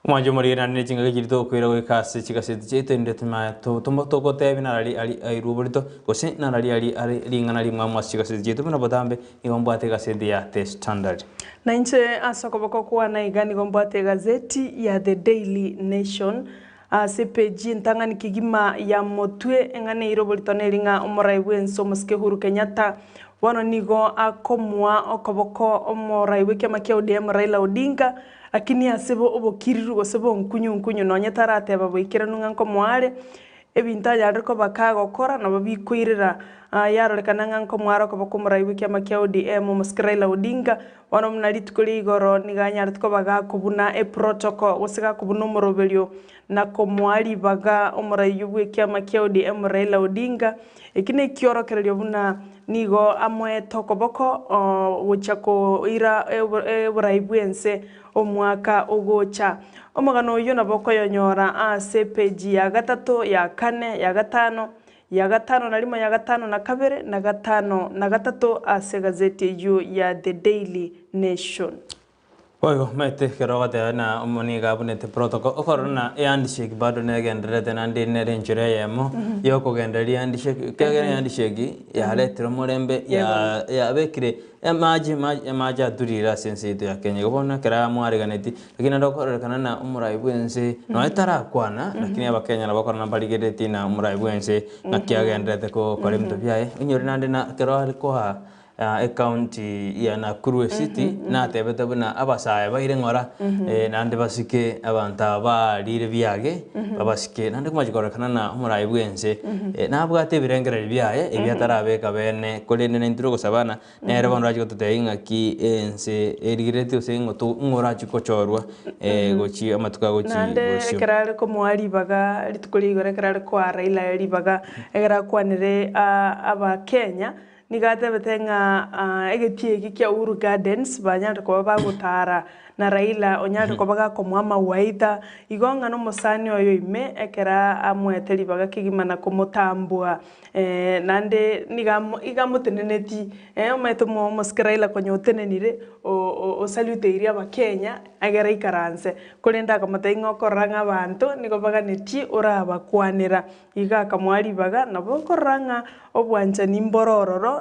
Mwanjo muri na ne chinga gito kwira we kasi chikasete chete ndete ma to ko tebi na ali ruburito gose na ali lingana li mwa chikasete chete na batambe igombo ate gazeti ya The Standard. Na nche asokoboko kuwa na igani gombo ate gazeti ya The Daily Nation. Sepeji ntangani kigima ya motwe engane iroburito nelinga omorai bwenso muske Uhuru Kenyatta wano nigo akomwa okoboko omorai wekema kia ODM Raila Odinga lakini asebo obokiriru gosebo nkunyu nonye tarateba boikira nunga nkomware ebinta yariko bakagokora nabo bikwirira yarorekana nga nkomwaro koboko omorai wekema kia ODM muske Raila Odinga wano mnari tukuri igoro niganya tuko bagakubuna protocol gosiga kubuna omoroberio na komwari baga omorai wekema kia ODM Raila Odinga ikine kiorokererio buna nigo amwe tokoboko wochako ira eburaibuense omwaka ogocha omugano uyo naboko yonyora ase page ya gatatu ya kane ya gatano na limo ya gatano na kabere na gatano na gatatu ase gazeti yu ya The Daily Nation. Oyo mete kerogate na omoni gabunete protocol okorona yandisheki bado negenderete nandi nerenjure yemo yoko genderi yandisheki kagere yandisheki ya letro morembe ya bekire emaji aturira sensito ya Kenya gobona kera mwariganeti lakini ndokorrekana na umurai bwense no etarakwana lakini abakenya nabakora nambaligereti na umurai bwense nakiagenderete ko korimto byae unyori nandi na kero ko ha county ya Nakuru City na tebete buna abasaya baire ngora nande basike abanta barire byage babasike nande kumajikorekana na umurai bwense nabwate birengera byaye ebyatarabeka bene kolene n'intiro gusabana nere bono rajiko tuteinga ki ense erigirete usengo to ngora chikochorwa gochi amatuka gochi nande kerale ko mwari baga litukuri gore kerale ko Raila yari baga egera kwanire aba Kenya nigate betenga egetie kia Uhuru Gardens banyanda ko bagutara na Raila onyanda ko baga ko mwama waita igonga no musani oyo ime ekera amweteri baga kigimana ko mutambua nande igamuteneneti ometo mo Raila ko nyotenenire o salute iria ba Kenya agera ikaranse kolenda kamata ingokoranga bantu nigo baga neti ora bakwanira iga kamwari baga nabo koranga obwanja nimborororo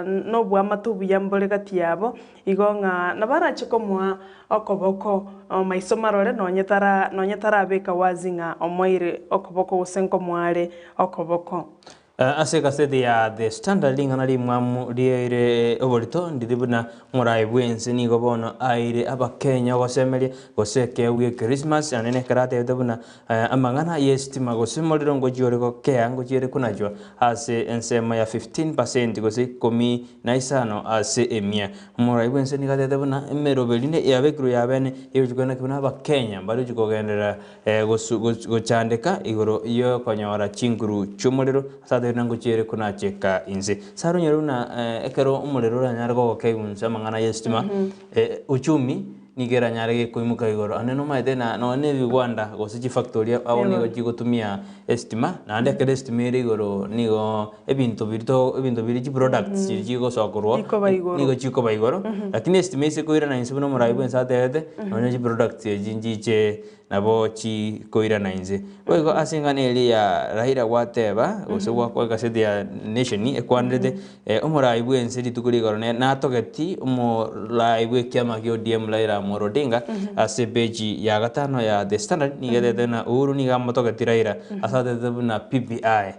no bwa matubu yambole kati yabo igonga nabarache komwa okoboko maiso marore nonyetara beka wazinga omoire okoboko usenko mware okoboko ase gazeti ya The Standard lingana limwamu liere oborito ndibuna murai bwense nigo bono aire abakenya gosemeria goseke wi Christmas anene karate debuna amangana yestima gosemoriro ngo jioreko kea ngo jiere kunajwa ase ensema ya 15% gose komi na isano ase emia murai bwense nigate debuna emerobeline yabekru yabene yujugana kibuna abakenya bari jugogendera gochandeka igoro iyo konyora chinguru chumoriro nango chere kuna cheka inze saro nyeruna ekero umurero ranyargo gokegunza mangana yestima uchumi nigera nyarege kuimuka igoro aneno maide na none bigwanda gosichi factory abo nigo jigotumia estima na ande kere estimere igoro nigo ebintu biri products jigo sokorwa nigo chiko baigoro lakini estimate ko ira na inse no muraibu ensatete none ji products jinjiche nabo chi koira na inze oigo asingane eli ya Raila wateba osegwa kwa gazeti ya Nation ekwandete omuraibu ense litukuri igoro na togeti omuraibu kiama kyo ODM Raila Amolo Odinga ase page ya gatano ya The Standard nigete na Uhuru niga motogeti Raila asate na PPI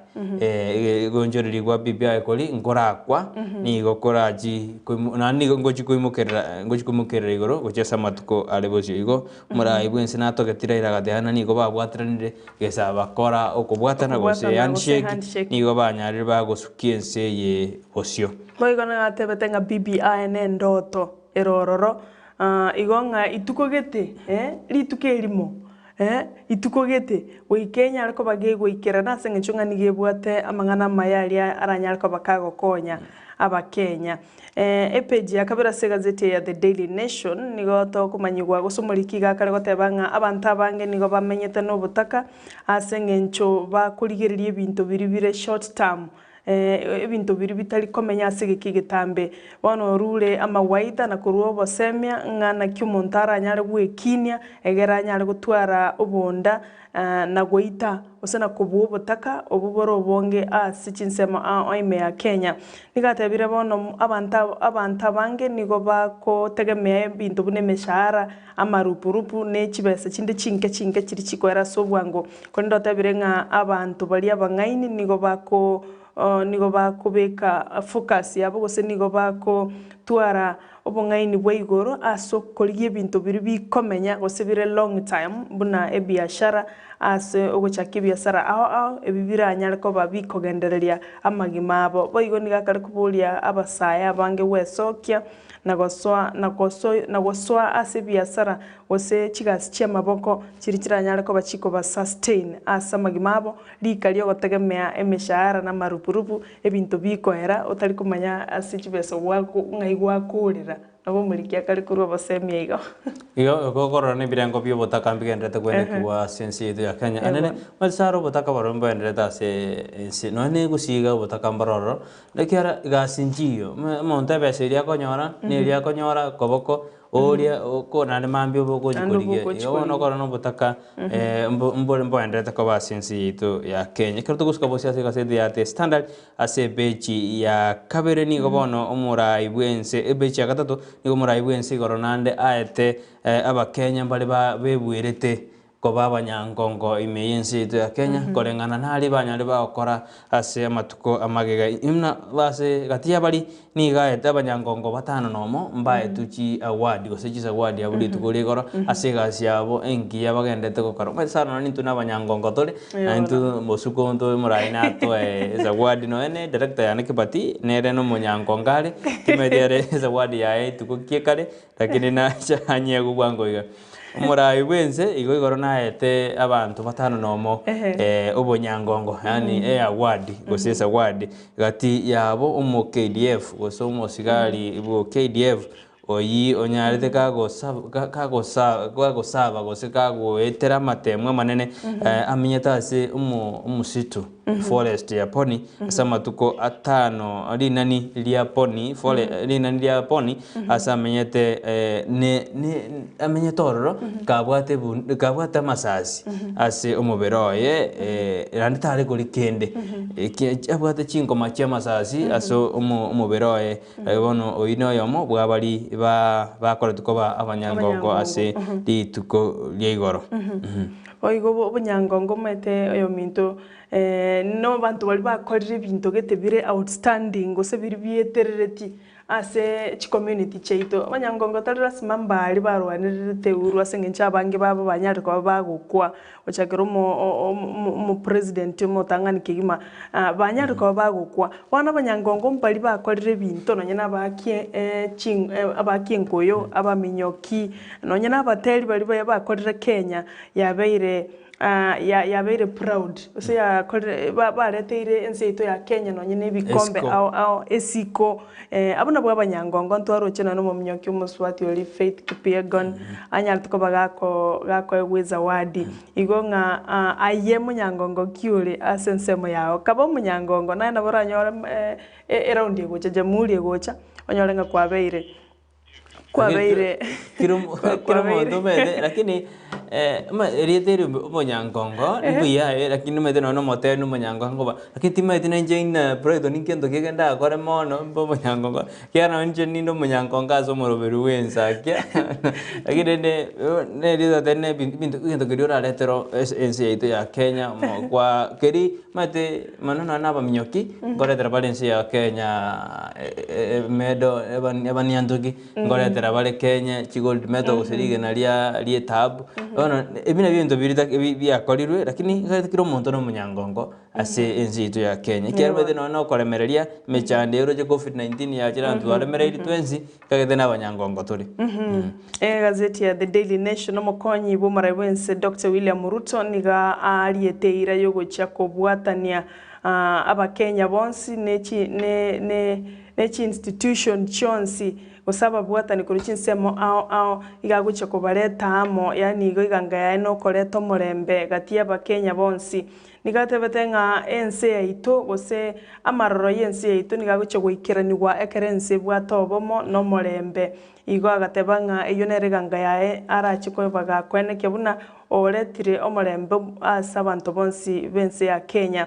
gonjoriri kwa PPI koli ngorakwa ni gokora ji na ni ngochi kuimukerera igoro gochesa matuko alebocio igo muraibu ense na togeti Raila gateana ni go babwatiranire gesa bakora okubwatana gose handshake ni go banyarira bagosukiense ye osio boigona gatebetenga PPI ne ndoto erororo igonga itukogete lituke elimo itukogete Kenya ariko bagego ikera nasenge chunga nigebwate amangana mayali aranyariko bakago konya abakenya page ya kabira se gazeti ya The Daily Nation nigo to kumanyigwa gusumuriki gakare gotebanga abantu abange nigo bamenyete no butaka asenge ncho bakurigererie ibintu biribire short term ebinto biri bitari komenya ase giki gitambe bono rure amawaida na kurwa obosemia ng'ana kio omonto aranyare gwekinia egera anyare gotwara obonda na goita ose na kobua obotaka obo bore obonge ase chinsemo oime ya Kenya nigatebire bono abantu abange nigo bakotegemea ebinto buna emeshahara amarupurupu ne chibesa chinde chinke chiri chikoera ase obwango kondi ndotebire ng'a abantu bari abang'aini nigo bakobeka focus yabo gose nigo bakotwara obong'aini bwa igoro ase okorigia ebinto biri bikomenya gose bire long time buna ebiashara ase ogochaka ebiasara ao ebi biranyare koba bikogendereria amagima abo boigo nigakare koboria abasaya abange gwesokia na gosoa ase ebiasara gose chigasi chia maboko chiri chiranyare koba chikoba sustain ase amagima abo rikari ogotegemea emeshahara na marupurupu ebinto bikoera otari komanya ase chibesa ng'ai gwakorera nabo murikia kare kurwa bosemia igo iyo gokorora ne birengo byo botaka mbigendete kwendekwa sensi yetu ya Kenya anene masaro botaka barombo endete ase ensi none gusiga botaka mbaroro lekiara gasinjio monte beseria konyora ne ria konyora koboko oria okona ne mambio boko jikorigie iyo no korona botaka mbo endete ko basensi yetu ya Kenya kirto guska bosia ase gase ya The Standard ase bechi ya kabere ni gobono omurai bwense ebechi ya gatatu nigo murai bwense goronande aete abakenya bali bebwirete koba abanyangongo imeyensi yetu ya Kenya korengana nari banyari bakora ase amatuko amagega imna base gatia bali nigaete abanyangongo batano nomo mbae tuchi award gose chisa award ya buli tukuri goro ase gasi yabo engi yabagendete gokora mesana nintu nabanyangongo tole nintu mosuko nto murai na to eza award no ene director ya Kibati nere no munyangongale kimediare eza award ya tukukie kare lakini na chanye gugwango iga murai bwense igo igoro naete abantu batano nomo obonyangongo yani award gose eza award gati yabo umu KDF gose umu sigari ibo KDF oyi onyarete kagosaba gose kagoetera matemwe manene amenyeta ase umusitu forest ya poni asa matuko atano linani lia poni linani lia poni asa amenyete ne amenyetororo kabwate masasi ase umuberoye randitare kuri kende abwate chinko machia masasi aso umuberoye bono oyino yomo bwabali bakora tukoba abanyangongo ase lituko liegoro oigo obonyangongo mete oyo minto no bantu bali bakorire binto gete bire outstanding gose biri bieterereti ase chi community cheito abanyangongo tarira simambali barwanirite uru asengencha abange babo banyari kwa bagukwa ochakero mo president mo tangani kigima banyari kwa bagukwa wana abanyangongo mbali bakorire binto nonye nabakie abakie nkoyo abaminyoki nonye nabateri bali bakorire Kenya yabeire yabeire proud ose bareteire ense ito ya Kenya nonye nebikombe au esiko abona bwa abanyangongo ntwarochena no muminyoki umuswati oli Faith Kipyegon anyartuko bagako egweza wadi igonga aye munyangongo kiure asensemo yao kabo munyangongo na boranyora around yegocha jamhuri yegocha onyorenga kwabeire kiro mondo mede lakini rieteri munyangongo nibuya lakini mede no mote no munyangongo ba lakini timete na nje proedo ninkendo kigenda kore mono munyangongo kiana nje nindo munyangongo azo moroberu wensa kia lakini ne rizo tene bintu kigendo kirora letero ense ito ya Kenya kwa keri mate manana na baminyoki gore trabalense ya Kenya medo ebaniandoki gore bale Kenya chigold medal gusirige na lia tab ono ebina bintu birita byakorirwe lakini gatikiro monto no munyangongo ase enzi itu ya Kenya kyarwe no koremereria mechande ero je COVID-19 ya jira ntu aremereri 20 kagete na abanyangongo turi gazeti ya The Daily Nation omukonyi bo maraibense Dr. William Ruto niga arieteira yogo chako bwatania abakenya bonsi nechi institution chonsi gosaba bwatani kuri chinsemo ao igagucha kubareta amo yani igo iganga yae no koreta omorembe gati y'abakenya bonsi nigatebete ng'a ense yaitu gose amaroro y'ense yaitu nigagucha goikeraniwa ekere ense bwata obomo n'omorembe igo agateba ng'a eyo nere eganga yae arachi koebaga kweneke buna oretire omorembe ase abanto bonsi bense ya Kenya.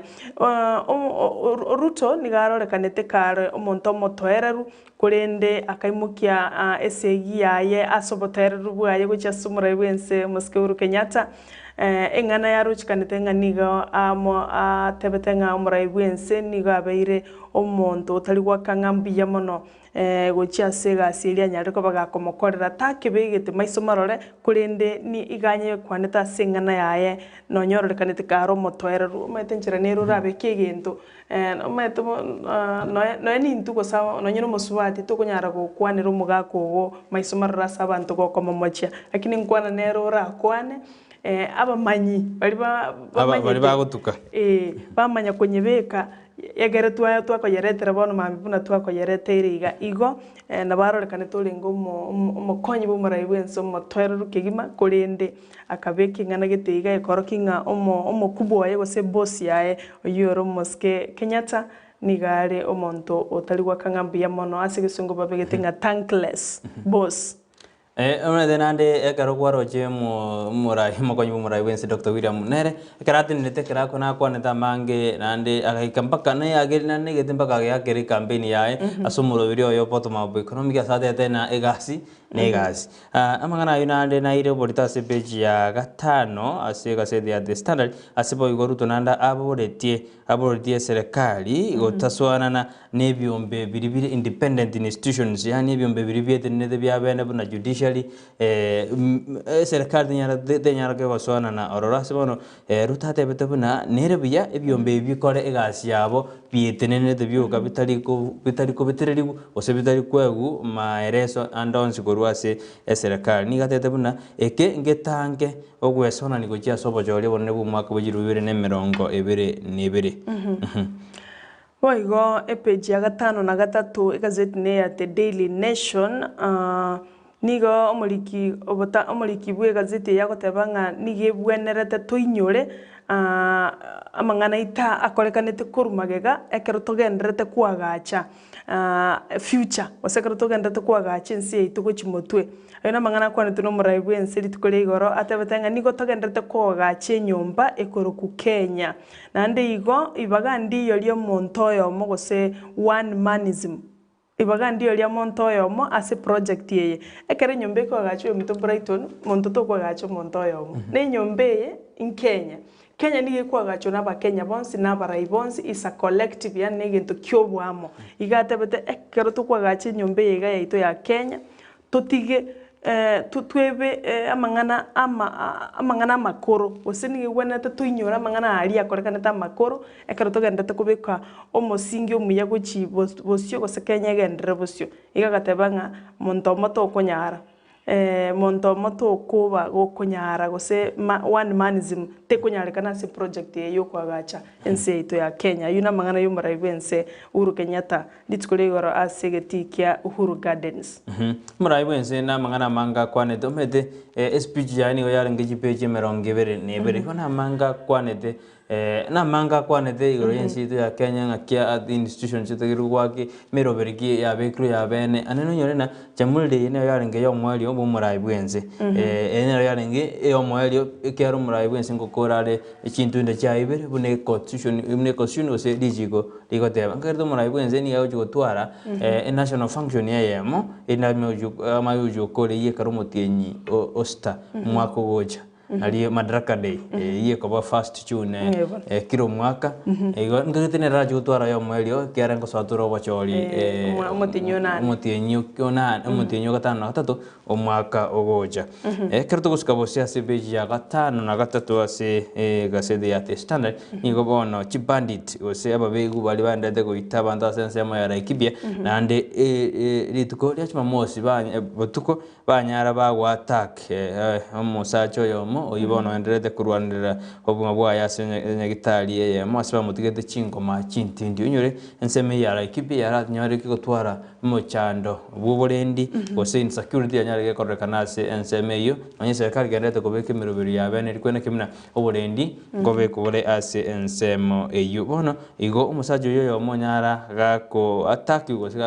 Ruto nigarorekanete kare omonto omotoereru kurende akaimukia esegi yaye ase obotoereru bwaye gocha ase omorai bwense Mosike Uhuru Kenyatta eng'ana yarochikanete ng'a nigo atebete ng'a omorai bwense nigo abeire omonto otari gwaka mbuya mono gochia ase egasi eria anyare koba gakomokorera takebegete maiso marore kurende ni iganye kwaneta ase eng'ana yaye nonyororekanete kare omotoereru omaete enchera nero orabeke egento omaete noe nintu gosa nonye na omosubati tokonyara gokwanera omogaka ogo maiso marore ase abanto gokomomochia lakini nkwana nero orakwane abamanyi bari bagotuka bamanya konyebeka egere twakoyeretera bono mambia buna twakoyereteire iga igo nabarorekanete orenga omokonyi bw'omorai bwense omotoereru kegima korende akabeka eng'ana gete iga ekoroki ng'a omokubwa oye gose boss yaye oywo ore Mosike Kenyatta nigare omonto otari gwaka ng'a mbuya mono ase egesungu babegete ng'a thankless boss. Omwete nande ekero kwaroche mokonyi bw'omorai bwense Dr. William Nere ekero atenenete ekero akona akwanete amange nande agaika mpaka nagete mpaka ageyakera campaign yaye ase omoroberi oyo bottom up economic ase atete na egasi na egasi amang'ana ayo nande naire oborita ase page ya 5 ase egasete ya The Standard ase boigo Ruto nande aborotie serikali gotasoanana n'ebiombe biri independent institutions yani ebiombe biri bietenete bia bene buna judiciary serikali tenyara kegosoanana ororo ase bono Ruto atebete buna nere buya ebiombe bikore egasi yabo bietenenete bioka bitari kobetereriwu gose bitari kwegu maereso andonsi korwa ase serikali nigatete buna eke ngetange ogwesonani gochia ase obochori obonene bwa omwaka bwa 2022. Boigo epage ya 5 na 3 egazeti ne ya The Daily Nation nigo omoriki bwa egazeti yagoteba ng'a nigebwenerete toinyore amang'ana ita akorekanete korumagega ekero togenderete kwagacha future gose ekero togenderete kwagacha ense yaitu gochi motwe ayo namang'ana akwanete na omorai bwense rituko ria igoro atebete ng'a nigo togenderete kwagacha enyomba ekoroku Kenya naende igo ibaga ndiyo ria omonto oyomo gose one manism ibaga ndiyo ria monto oyomo ase project yeye ekero enyomba ekwagacha omonto Brighton monto tokwagacha omonto oyomo na enyomba eye in Kenya niga ekwagacho na abakenya bonsi na abarai bonsi is a collective yani egento kiobwamo igatebete ekero tokwagacha enyomba eye yaito ya Kenya totige twebe amang'ana amakoro gose nigegwenete toinyora amang'ana aria akorekanete amakoro ekero togendete kobeka omosingi omuya gochi bosio gose Kenya egendere bosio igagateba ng'a monto omo tokonyara monto omo tokoba gokonyara gose one manism tekonyarekana ase project eyo kwagacha ense yaito ya Kenya yuna amang'ana y'omorai bwense Uhuru Kenyatta rituko ria igoro ase egeti kia Uhuru Gardens. Omorai bwense na amang'ana manga kwanete omete speech yaye nigo yarenge page 22 igo namanga kwanete namanga kwanete igoro yense yaito ya Kenya ng'akia institutions etagiru gwaki meroberiki yabekirwe yabene aneno nyorena chamulde ine yarenge yomweli omorai bwense ene yarenge eyomweli ekiaro omorai bwense ngokorare ekintu inde chaibere bune constitution ose dijigo ligoteba ngerdo omorai bwense niga gotwara national function yayemo mayuju kore yekaro motienyi osta mwako gocha ali Madaraka Day iye koba first June kiro mwaka igo ngagitene rajo gutwara yo mwelio kiara ngosatura obachori omotienyi gatano na gatatu omwaka ogoja kerto guskabosia sebeji ya 5 na 3 ase gasede ya The Standard nigo bono chibandit ose ababegu bali bandete goita banda sense ya Laikibia nande rituko lya Jumamosi botuko banyara bagwa attack omusacho yomo eyemo oyibono enderete kurwanirira obuma bwayo ase nyagitari eyemo ase bamutigete chingoma chintindi onyore enseme yara ikipi yara nyoreke gotwara mochando bwoborendi gose insecurity yanyarege korekana ase enseme iyo onye serikali gendete kobeka emiroberi yabene rikwene kimina oborendi ngobe kubore ase ensemo iyo bono igo umusaji oyo yomonyara gako ataki gose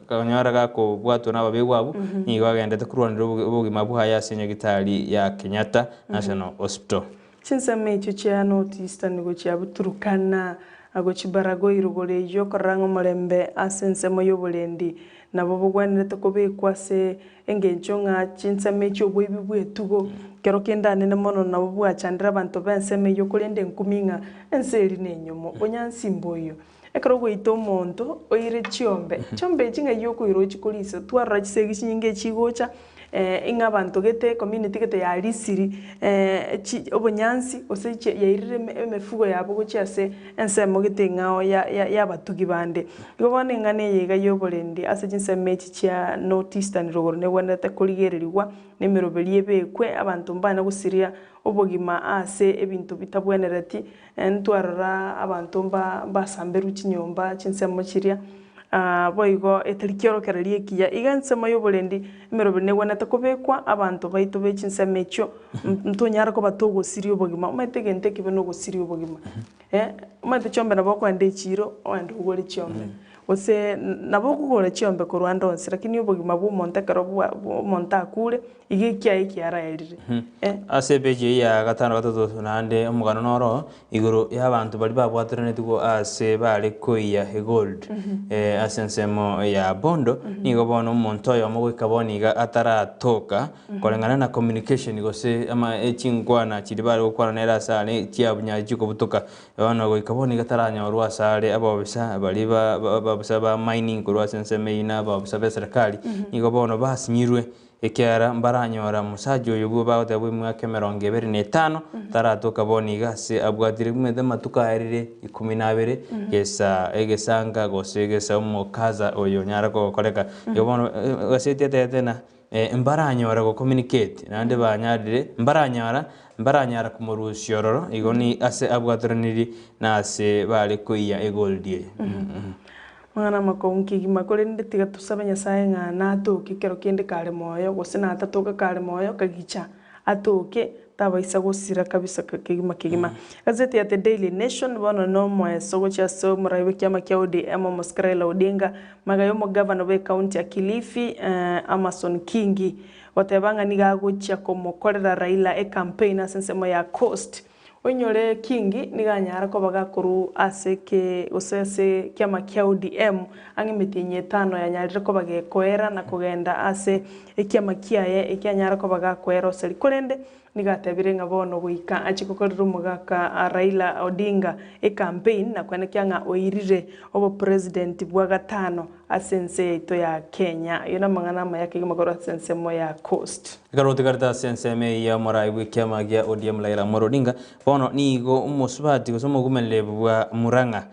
kanyara gako bwato n'ababegwabo nigo agendete kurwanira obugima bwayo ase nyagitari ya Kenyatta National Hospital. Chinseme icho chia North-Eastern nigo chia buturukana ago chibarago irugore iyo korango morembe ase ensemo y'oborendi nabo bugwanirete kobekwa ase engencho ng'a chinseme icho bwebi bwetugo kero kendane mono nabo bwachandira abantu benseme yo kurende nkuminga enseri nenyomo onyansimbo yo ekero gweito omonto oire chiombe chinga yo kuiro chikulisa twarra chisegi chinge chigocha inga abantu gete community gete ya risiri obonyansi oseche yairire emefugo yabo gochiase ensemo gete ngao ya batugi bande gobone ngane yega yoborendi ase chinseme chia North-Eastern rogoro ne wendete kurigererwa nemiroberi ebekwe abantu mbana gusiria obogima ase ebintu bitabwenereti ntwarora abantu basamberu chinyomba chinsemo chiria boigo etarikiorokereria ekiya igansemo y'oborendi emiroberi negwenete kobekwa abantu baito bechinsemo echo ntonyara ko batogosiria obogima omete gente kibe no gosiria obogima omete chombe nabo kwenda echiro oende ugore chiombe ose nabo kugora chiombe korwanda onse lakini obogima bw'omonte kero bw'omonte akure igekia ekiara erire ase beje ya gatano gatatu nande omugano noro iguru y'abantu bari babwaterane tugo ase bari koiya gold ase nsemo ya Bondo nigo bono omonto oyo mogwika boniga ataratoka korengana na communication gose ama echingwana chiri bari gukwana nera asale chiabunya chiko butoka bono gwika boniga taranyorwa asale abobisa bari ba mining kurwa nseme ina babisa be serikali nigo bono basinyirwe ekiara mbaranyora musaji oyo bwo bagote bwo mwaka 2025 taratoka boniga se abwatire kumede matuka erire 12 gesa egesanga gose gesa umukaza oyo nyara ko koreka yobono gasete tena mbaranyora go communicate nande banyarire mbaranyara kumurusyororo igoni ase abwatire na ase bale koiya egoldie mwana makonki gimakorende tiga tusaba nyasaye ng'ana atoke kero kende kare moyo gose na atatoka kare moyo kagicha atoke tabaisa gosira kabisa kigima gazeti ya The Daily Nation bono no mweso gocha so muraibe kyama kya ODM Moscarella Odinga magayo mo governor we county ya Kilifi Amason Kingi watebanga niga gocha komokorera Raila campaign asensemo ya Coast onyore Kingi niganyara ko bagakuru aseke osese kyama kya ODM angimetinye 5 yanyarire ko bagekoera na kugenda ase ekyama kyaye ekyanyara ko bagakoera oseri korende nigatebire ngabono guika achikokorera umugaka Raila Odinga campaign na kwene kyanga oirire obo president bwa gatano asense ito ya Kenya yona mangana mayake gimagoro asense mo ya Coast garote garta sense me ya moraibu kyama gya ODM Raila Odinga bono nigo umusubati gosomo gumenlebu bwa Muranga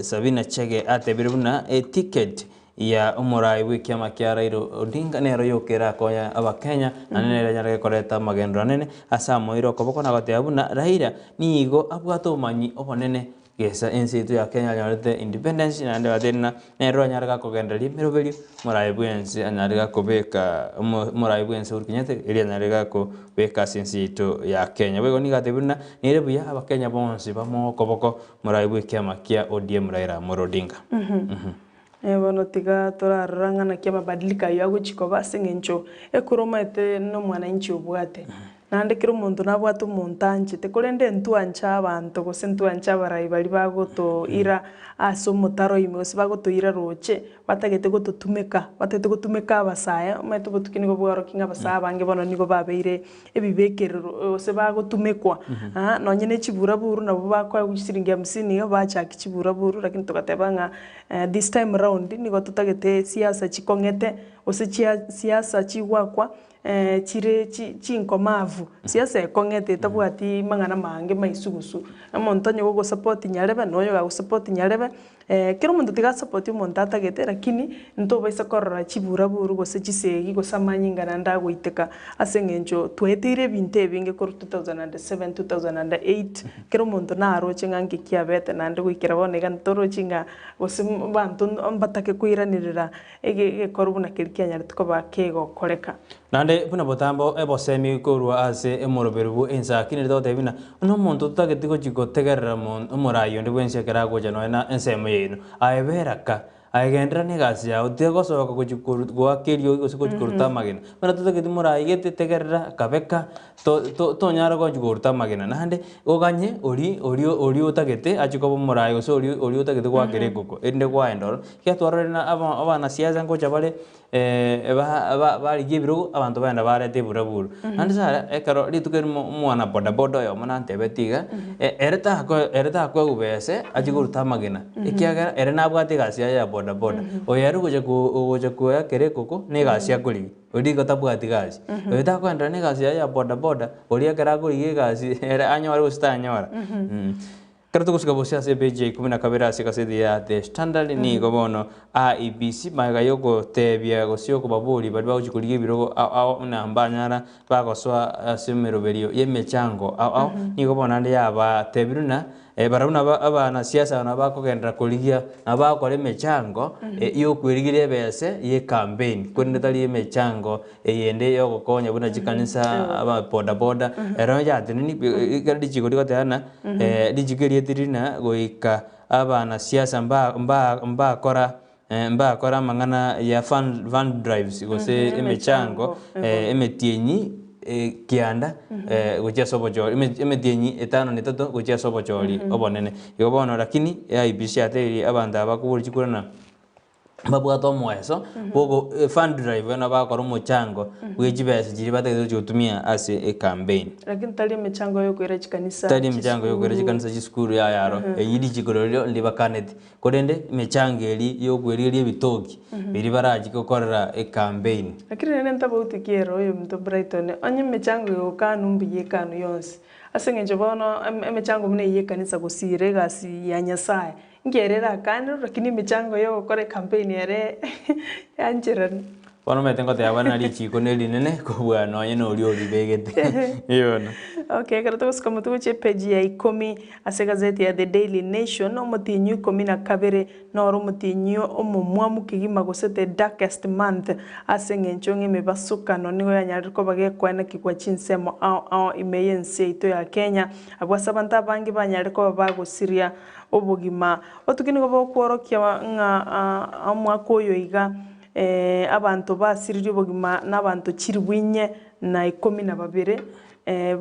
Sabina Chege atebire buna ticket ya umuraibu kyama kya Raila Odinga nero yokera koya abakenya nanene nyarege koreta magendo nene asa moiro koboko na gote abuna Raila nigo abwato manyi obonene gesa ensitu ya Kenya nyarete independence nande baterina nero nyarega kogenderi mirobeli muraibu ensi anyarega kobeka muraibu ensi urkinyete ili anyarega ko beka ensitu ya Kenya bego nigatebuna nirebuya abakenya bonsi bamo koboko muraibu kyama kya ODM Raila Odinga bono tiga toraranga na kia mabadilika yago chiko basengencho ekuroma ete no mwana inchi obwate nande kiro muntu nabwate umuntanche tekorende ntuancha abantu gose ntuancha barayi bali bagoto ira aso mutaro ime gose bagoto ira roche batagete gototumeka abasaya meto botukini go bwaro kinga abasaya bange bono nigo babeire ebibekerero gose bagotumekwa no nyene chibura buru nabo bakwa gusiringa 50 bacha kichibura buru lakini tokatebanga this time round nigo tutagete siasa chikongete gose siasa chigwakwa chire chinkomavu siasa ekongete tabwati mangana mange maisugusu amontonyo go support nyarebe noyo ga support nyarebe kero omonto tiga support omonto atagete lakini ntobaisa korora chiburaburu gose chisegi gose amanyinga nanda agoiteka ase eng'encho twaeteire ebinto ebinge koro 2007 2008 kero omonto naroche ng'a nki kiabete naende goikera bono iga ntorochi ng'a gose banto mbatake koiranirira egekoro buna keri kianyarete koba kegokoreka nande buna botambo ebosemi korwa ase emorobero bwo ensaki nere totebina ono omonto totageti gochi gotegerera omorayi onde bwensi ekera agocha noe na ensemo yaino aeberaka aegendera na egasi yago tiga gosoka gochi goakerio gose gochi koruta amagena buna totageti morayi getetegerera kabeka tonyara gochi koruta amagena nande oganye ori otagete achi koba omorayi gose ori otagete gwakera ekoko erinde gwaenda oro giatwarore na abana siasa ngocha bare barigia ebirogo abanto baenda bareta eburaburu ande sara ekero rituko erimo omwana bodaboda oyomo nantebeti iga ere takwegubese achi koruta amagena ekiagera ere nabwate egasi yaye ya bodaboda oyo ere gocha kuoya kera ekoko na egasi akorigia ori gotabwati gasi oyo takoendera na egasi yaye ya bodaboda ori ekero akorigia egasi ere anyore gose tanyora kero togosika bose ase epeji ya 12 ase gaseti ya The Standard nigo bono IEBC maega yogotebia gose okobabori bari bagochi korigia ebirogo ao na mbanyara bagosoa ase emeroberio ya emechango ao nigo bono ande yabatebiru na barabuna abana siasa na bakogendera korigia na bakora emechango yokwerigira ebese ye campaign kwende tari emechango eyende yogokonya buna chikanisa aba bodaboda ero yatenini ikara dichiko digotana dichikerie tirina goika abana siasa mbakora mang'ana ya van drives gose emechango emetienyi kianda gochia sobochori emetienyi 5 na 3 gochia sobochori obonene igo bono lakini IEBC ateri abanto abakubori kurana babwata omweso bogo fund drive na bakora omochango bwechibese chiri batagete gotumia ase campaign lakini tali emechango yokwera chikanisa tali emechango yokwera chikanisa chiskuru ya yaro eyiri chikororio ndibakaneti korende emechango eri yokweriria ebitoki biri baraji gokorera campaign lakini nene ntabauti kiero oyo mto Brighton onye emechango yokanu mbiye kanu yonsi ase ng'encho bono emechango muna iye kanisa gosire gasi ya Nyasaye ngerera kandi lakini emechango yogokora campaign ere yancherani bono metengo teabana richiko nelinene kobwana onye nori oribegete yona okay kero togosika mutugoche page ya 10 ase gazeti ya The Daily Nation omotinyu 12 noro omotinyu omomwamu kigima gose the darkest month ase ng'encho ng'emebasukano nigo yanyarire koba gekwana kigwa chinsemo ao imeyensi yaito ya Kenya abwasa abantu abange banyarire koba bagosiria obogima otukini goba okworokia ng'a omwaka oyo iga abantu basiririe obogima n'abantu chiri bwinye na 12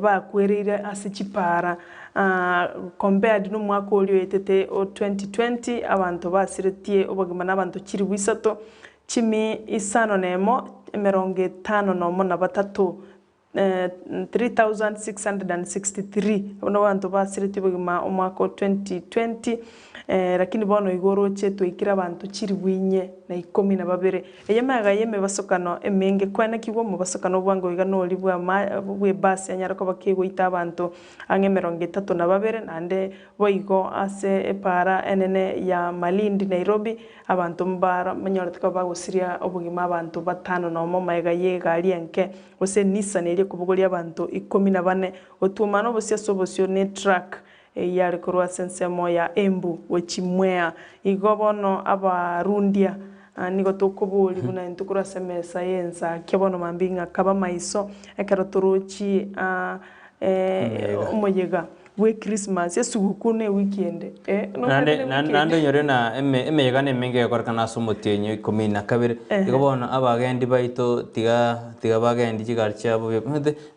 bakwereire ase chipara compared n'omwaka orio etete 2020 abantu basiritie obogima n'abantu chiri bwisato 51 3663 abono bantu basiritie obogima omwaka 2020 lakini bono igoroche twikira abantu chiri bwinye na 12 eyemaga yemebasokano emenge kwana kigwo mu basokano bwango iga noli bwe bus anyara ko bakigoita abantu ange 32 nande boigo ase epara enene ya Malindi Nairobi abantu mbara manyoreka bagosiria obugima abantu batano no mo maega ye gari enke ose Nissan eri kubugoria abantu 14 otumano bosia sobosio ne track yari kurwa sensemo ya Embu wechimwea igobono abarundia nigo tukubuli buna ntukura semesa yensa kebono mambinga kaba maiso ekero turuchi umuyega we Christmas yesugukune weekend nande nyore na emeyega ne menge yakorkana somotenyo 12 igobono abagendi baito tiga bagendi chigarcha bo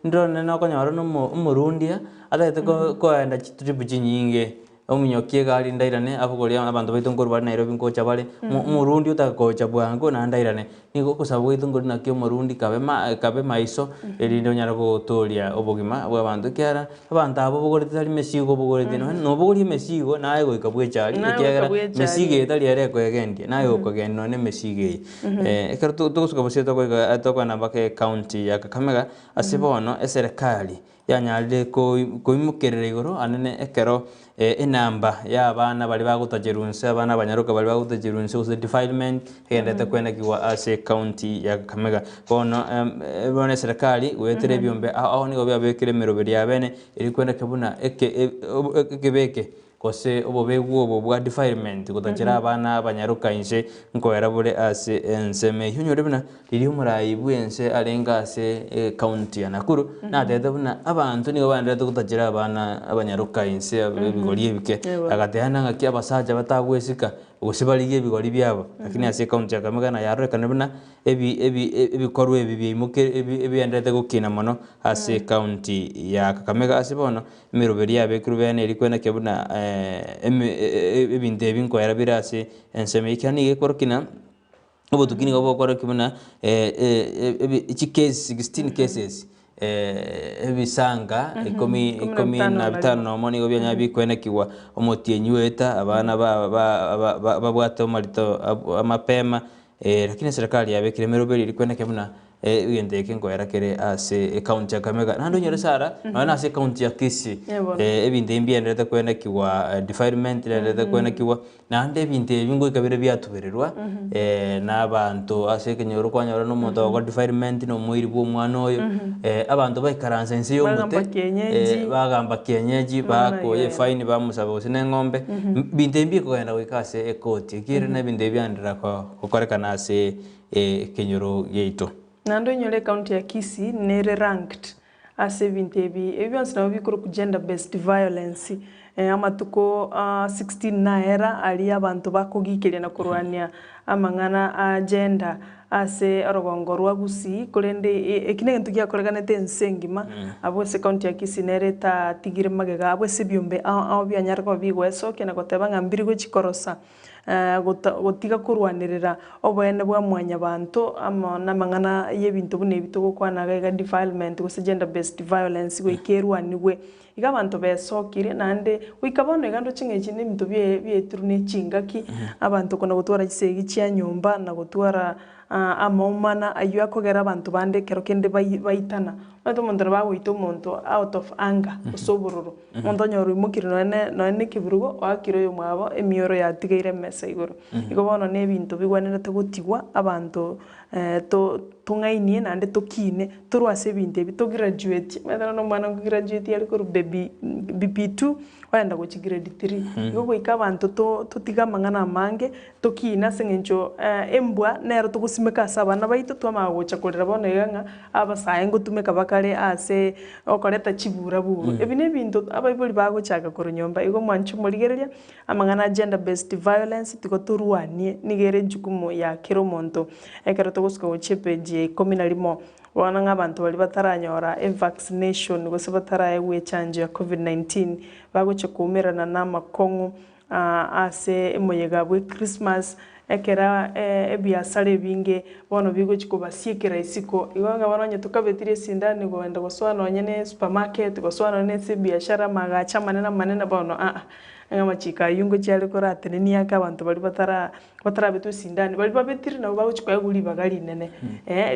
ndrone na konyaro no umurundia atete ko enda tribu chinyinge omunyokie gari ndairane abugoria abantu baito ngoro bari Nairobi ngocha bari murundi utakocha bwango na ndairane nigo kusaba gwitunguri nakio morundi kabe maiso erinde onyara gotoria obogima bwa bantu kiara abantu abo bogorete tari mesigo bogorete no bogori mesigo naye goika bwechari kiagera mesigo etari ere kwegendia naye okogenda ne mesige ekero tugusuka boseta goika atoko na bake county ya Kakamega asibono eserikali yanyarire koimukerera igoro anene ekero enamba ya abana bali bagutajerunse abana abanyaruka bali bagutajerunse use defilement hendete kwenda kiwa ase county ya Kakamega bono bone serikali gwetere byombe aho nigo byabekire meroberi abene iri kwenda kebuna ekebeke kose obobegu obo bwa defilement gutajira abana abanyaruka inse nkoera bure ase enseme hyonyore buna riri umurayi bwense arenga ase county ya Nakuru na tete buna abantu nigo bandete gutajira abana abanyaruka inse bigori ebike agateana ngaki abasaja batagwesika gusibariye bigori byabo lakini ase county ya Kakamega na yarekana buna ebikorwa ebi bimuke ebiendete gukina mono ase county ya Kakamega ase bono miroberi abekuru bene iri kwena kebuna ebintu ebinkoera birase enseme ikani gekorokina obotukini gobokora kibuna echi case 16 cases ebisanga 15 moni go byanya bikwene kiwa omotienyueta abana babwata marito amapema lakini serikali yabekire meroberi iri kwena kibuna uyendeke ngoera kere ase county ya Kakamega nando nyere sara na ase county ya Kisii ebinde mbiendete kwenda kiwa defilement endete kwenda kiwa nande ebinde bingo ikabire byatubererwa n'abantu ase kenyoro kwanyora no muntu wa defilement no muiri bwo mwana oyo abantu baikaranza ensi yo mute bagamba kienyeji bakoye fine bamusaba usine ng'ombe binde mbi kwenda wikase ekoti kire na binde byandira ko korekana ase kenyoro yeito nando nyole county ya Kisii nere ranked ase vintebi ebyonse nabo bikoro ku gender based violence amatuko 16 naera ali abantu bakogikeria na kurwania amang'ana a gender ase orogongo rwa Gusii kurende ekinege tugia koreganete ensengima abo se county ya Kisii nere ta tigire magega abo se byombe aho byanyarwa bigweso kena goteba ngambiri go chikorosa gotiga kurwanirira obwene bwa mwanya bantu amona mang'ana y'ebintu bune bitugo kwanaga ga defilement gose gender based violence goikerwanigwe iga abantu besokire nande wikabone gando chingechi n'ebintu byeturu n'echingaki abantu kona gutwara gisegi cia nyumba na gutwara amaumana ayo akogera abantu bande kero kende baitana bato muntu bagwita umuntu out of anger usobururu muntu nyoro imukire none kiburugo wakiro yo mwabo emioro yatigeire mesa igoro igo bono n'ebintu bigwanirete gutigwa abantu tungainie nande tukine turwase ebintu ebi to graduate methana no mwana graduate yari kuru BP2 wenda go grade 3 igo goika abantu tutiga mang'ana mange tukina sengencho embwa nero tugusimeka sabana baitu twamagocha kurira boneganga abasaye ngutumeka bakare ase okoreta chibura buru ebine bintu abaibuli bagochaka kurunyomba igo mwanchu murigereria amang'ana gender based violence tigoturwanie nigere njukumo ya kiro monto ekero tugusuka gochepeje 11 wana ng'abantu bali bataranyora vaccination gose bataraye chanjo ya COVID-19 bagoche kumirana na makongo ase emoyega bwe Christmas ekera ebiasare binge bono bigo chikobasiekera isiko iwanga banonye tukabetire sindani goenda goswana nyene supermarket goswana nese biashara magacha manena bono ngama chika yungo cyari koratene niyaka abantu bali batara betu sindani bali babetire nabo baguchikoya guri bagali nene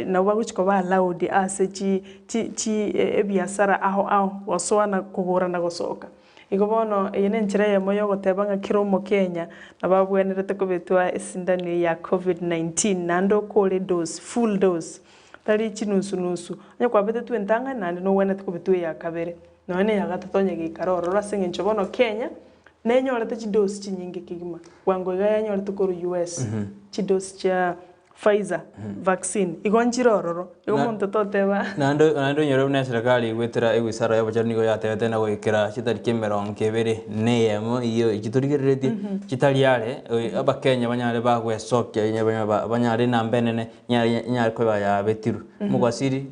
nabo baguchiko ba loud ase chi ebiasara aho goswana kugura na gosoka igo bono yene nchira ya moyo gotebanga kiromo Kenya nababwenerete kubetwa sindani ya COVID-19 nando kole dose full dose tari chinusu nya kwa bete twentanga nandi no wena tukubetwa ya kabere none ya gatatonye gikaroro rasenga nchobono Kenya nenyorete chidose chinyinge kigima wango ya nyorete ko US chidose cha Pfizer vaccine igonjirororo igo muntu toteba nando nyoro na serikali gwetera egwisara y'abajani go yatete na gwikira chitariki 20 neyemo iyo igiturigirete chitariare abakenya banyare bagwesokia nyabanya banyare na mbenene nyare ko baya betiru mugwasiri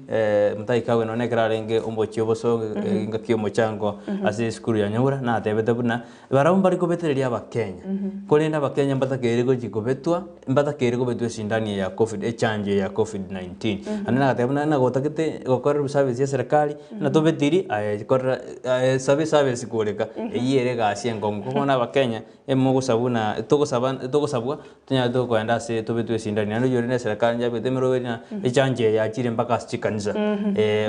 mutaikawe none krarenge umbochi oboso ngakio mochango ase skuru ya nyura na tebete buna baramba riko betereria abakenya kolenda abakenya mbatakere go jikobetwa mbatakere go betwe sindani ndani ya chanjo ya COVID-19 anana gatebuna na gotakete gokora service ya serikali na tobetiri ayikora service kureka eyere gasi ngongo kona bakenya emo gusabuna togosabwa tunya kwenda se tobetwe sindani nando yorine serikali ya betemero na chanjo ya chire mpaka chikanza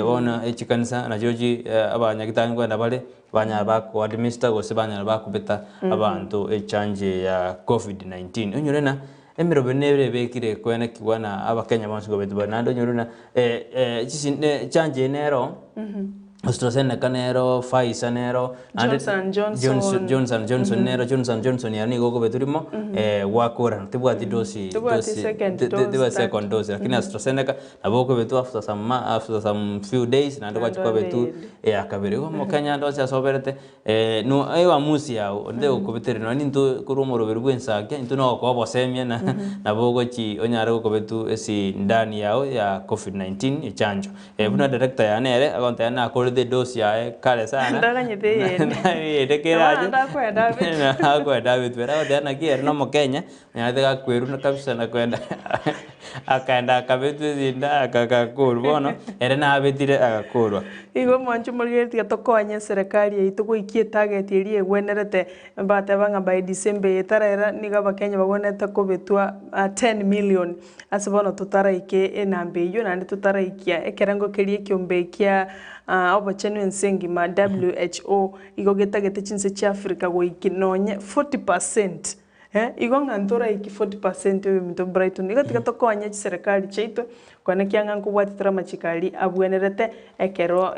bona chikanza na joji abanyagitani kwenda bale banya bako administer gose banya bakubeta abantu chanjo ya COVID-19 onyorena emiro benere bekire kwena kiwana abakenya bantu go betu nando nyoruna chanjo nero AstraZeneca kanero Pfizer nero Johnson nero Johnson yani gogo beturimo wakora tibwati dosi second dose lakini AstraZeneca naboko betu after some few days nando kwa betu akabere go Kenya ndo cia soberete no ewa musi yao nde ukobeteri no nintu kurumoro berwensa ke into no ko bosemia na bogo chi onyare go betu esi ndani yao ya COVID-19 chanjo buna director ya nere agonta yana the dose ya kale sana ndaganyete yende kiraje ndakwenda bitu era ndana kier no Mukenya nyathe kweru na kabisa na kwenda akaenda akabetu zinda akakakuru bono era na abetire akakurwa igo mwanchu murigeti tokonya serikali yitu guikie target iri egwenerete batebanga by December yetarera niga bakenya bagonete kubetwa 10 million asibono tutaraike enambe iyo nandi tutaraikia ekerango kerie kyombekia obachenu ensengima WHO igogeta getechinse cha Africa goikinonye 40%. Igo ngantora iki 40% we mito Brighton igo tikatokonya serikali cheito kwana kyanga nkubwatira machikali abwenerete ekero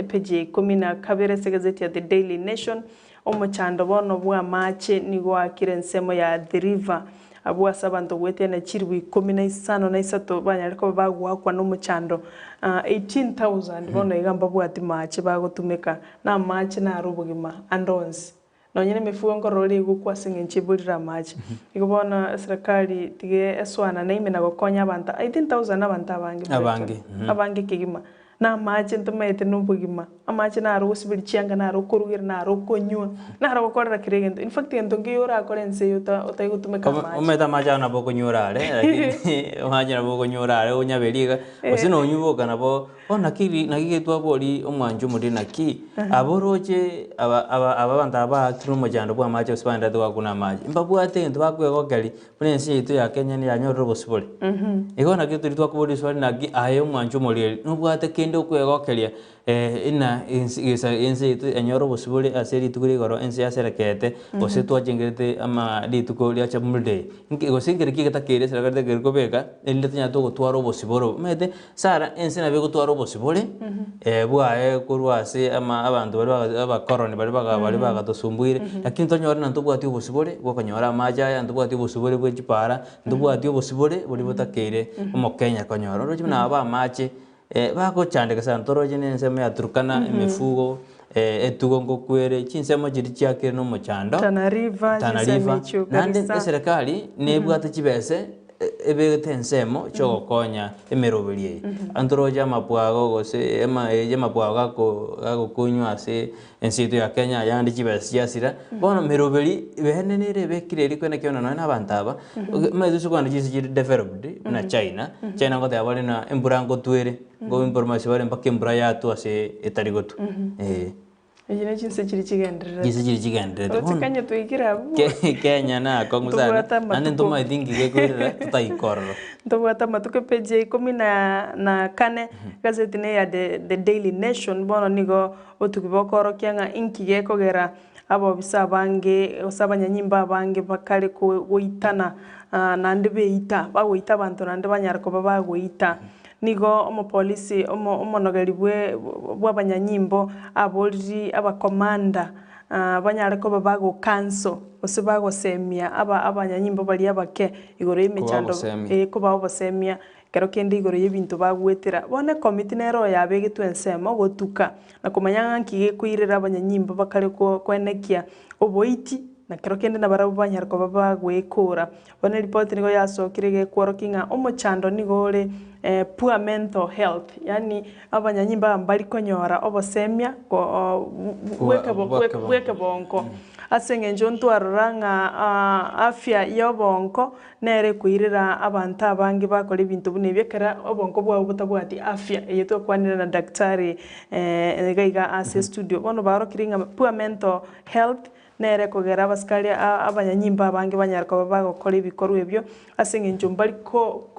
page 12 segazeti ya The Daily Nation omochando bono bwa mache nigo akirensemo ya The River abwa sabanto gwete na chirwi 15 na isato banyariko bagwakwa no muchando 18,000 bono igamba bwati mache bagotumeka na mache na rubugima andons nonyene mifugo ngorori gukwa singenchi bulira mache igobona serikali tige eswana na imena gokonya abantu 18,000 abangi kigima na mache ntumete nubugima amache na aro sibiri chianga na aro korugira na aro konywa na aro korera kiregento in fact ento ngiyora korense yuta otaigutumeka mache ometa macha na boko nyorare lakini mache na boko nyorare onyaberiga osino nyuboka na bo ona kiri nagigetwa bori omwanju muri naki aboroje abantu aba kirumo jando bwa mache osibanda twa kuna mache mbabwate ndo bakwegokeri prince yitu ya Kenya ni yanyorro bosibole igona kitu litwa kubori swali nagi ayo mwanju muri nubwate kende okwegokeria ina inse yitu yanyorro bosibole aseri tukuri goro ense yaserekete ose twajengete ama lituko lya chamulde ngosingere kigetakere serakate gerikobeka ende tnya to gotwaro bosiboro mete sara ense na bego twaro bosibole bwae kurwase ama abantu bari abakoroni bari bagatosumbuire lakini tonyora nanto bwati bosibole bwakanyora majaya nanto bwati bosibole bwechipara nanto bwati bosibole buri butakere mu Kenya kanyora roje na aba mache bako chandika sana toroje nensema ya Turkana imifugo etugo ngokwere chinsemo jiri chiake no mochando Tana River nande serikali nebwate chibese ebegete ensemo chogokonya emeroberie antoroja mapwago gose ema mapwago agokunywa ase ensito ya Kenya yandi chibese yasira bono meroberi behenenere bekireri kwena kiona no na bantaba mazusu kwanda chisi developed na China ngote abali na emburango twere ngo information bari mpaka embura yatu ase etarigotu ejine chinse chiri chigenderera Kenya tuikira Kenya na konguzana ane ntoma idingi gekorera tutaikorro ntobwata matuke page 14 gazeti ne ya The Daily Nation bono nigo otukibokoro kyanga inki gekogera abo bisa bange osabanyanyimba bange bakale kuitana nande beita bagoita abantu nande banyarko bagoita nigo omopolisi omonogeri bw'abanyanyimbo aboriri abakomanda banyareko babago kanso ose bagosemia abanyanyimbo bali abake igoro y'imechando ko bagosemia kero kende igoro y'ebintu bagwetera bone committee nero yabegetu ensemo gotuka na kumanyanga nkige kuirira abanyanyimbo bakale kwenekia oboiti na kero kende na barabo banyarko baba gwikura bona report nigo yasokire gekworo kinga omochando nigo ore poor mental health yani abanyanyimba mbali konyora obosemia weke bonko asenge njontu aroranga afya yobonko nere kuirira abantu abangi bakora ibintu bune byekera obonko bwa butabwati afya yeto kwanira na daktari gaiga ase studio bono baro kiringa poor mental health nere kogera abasikari abanyanyimba abange banyarko bagokora ibikorwa ebyo asenge njombari ko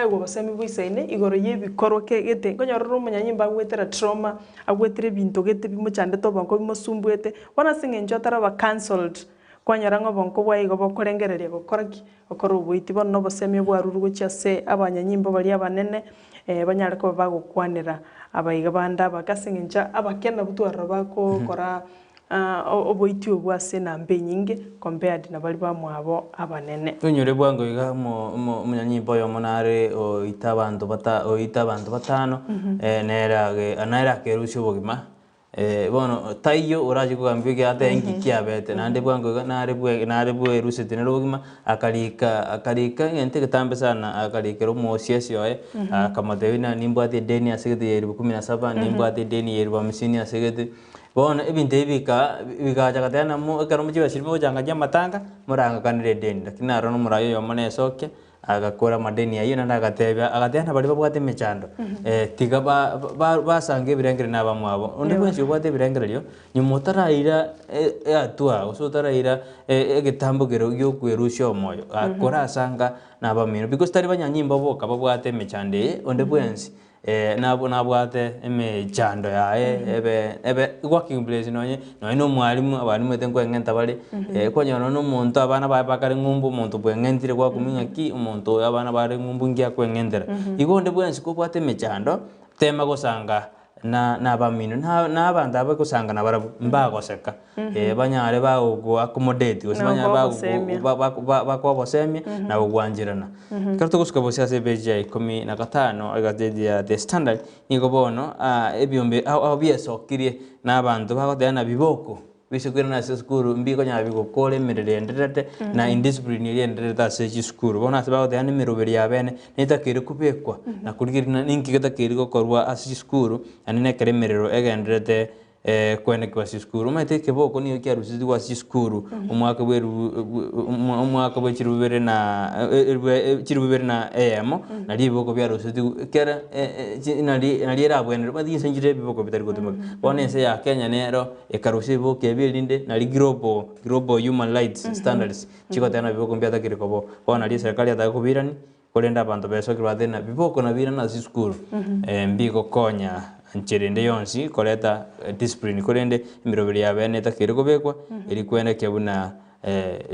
ego basemi bwisaine igoro yebikorwa gete konyorora umunyanyimba gwetera trauma agwetera ibintu gete bimuchande to banko bimusumbuete wana asenge njotara ba cancelled kwanyara ngobonko bwa igo bokorengereria gokoraki okora ubuiti bono obosemi bwaruru gochase abanyanyimba bali abanene banyarko bagokwanira abaiga banda bakasenge nja abakena butwara bakokora oboiti obwase na mbe nyinge compared na bali bamwabo abanene tunyure bwango iga munyanyimbo yo monare oita abantu batano nera kerusho bogima bono taiyo oraje kugambike ate engi kiabete nande bwango iga nare bwe rusete ne bogima akalika ngente ketambe sana akalikero mosiesi yoe akamatewina nimbwate deni asegete yeri 17 nimbwate deni yeri 50 asegete bona ebintu bikaja katena mu karo mu kibashirimo janga jamatanga muranga kanire deni lakini arono murayo yomone soke agakora madeni ayo na agatebya agatena bali babwate mechando tiga basange birengere nabamwabo onde bwensi bwate birengere ryo nyumotaraira atua usotaraira egetambogero gyo kwerusha omoyo akora asanga nabamino because tari banyanyimba boka babwate mechande onde bwensi nabwate emechando yae ebe working place no mwalimu abarimu tenko engenta bali konyana no muntu abana bakare ngumbu umuntu bwengentire kwa kuminga ki umuntu abana bare ngumbu ngia kwengentera igonde bwensi ko bwate emechando tema gosanga na bamino na abantu abakosanga na mbagoseka banyare bago accommodate usibanya bakobosemia na bugwanjirana karto kuskobosia sebeje 15 agatedi ya the standard nigobono ebyombe abyesokirie na abantu bagoteana biboko bishukira na skuru mbiko nya bigokole mirire ndrete na indiscipline iri ndrete ase skuru bona se bagoteana mirubiri yabene nitakiri kubekwa na kurigirina ninki gatakiri gokorwa ase skuru anine keremerero egendrete kwene kwa skuru mate keboko niyo kyarusizi kwa skuru umwaka bwechirubere na emo na liboko byarusizi kera nali era bwenero badise njire biboko bitari gutuma bone se ya Kenya nero ekarusizi boke ebirinde na global human rights standards chiko tena biboko mbiatakiri kobo bona ali serikali atakubirani kolenda abantu beso kirwadena biboko na birana skuru mbiko konya ncherende yonsi koleta discipline kolende mirobiri yabene takiri kubekwa eri kwenda kyabuna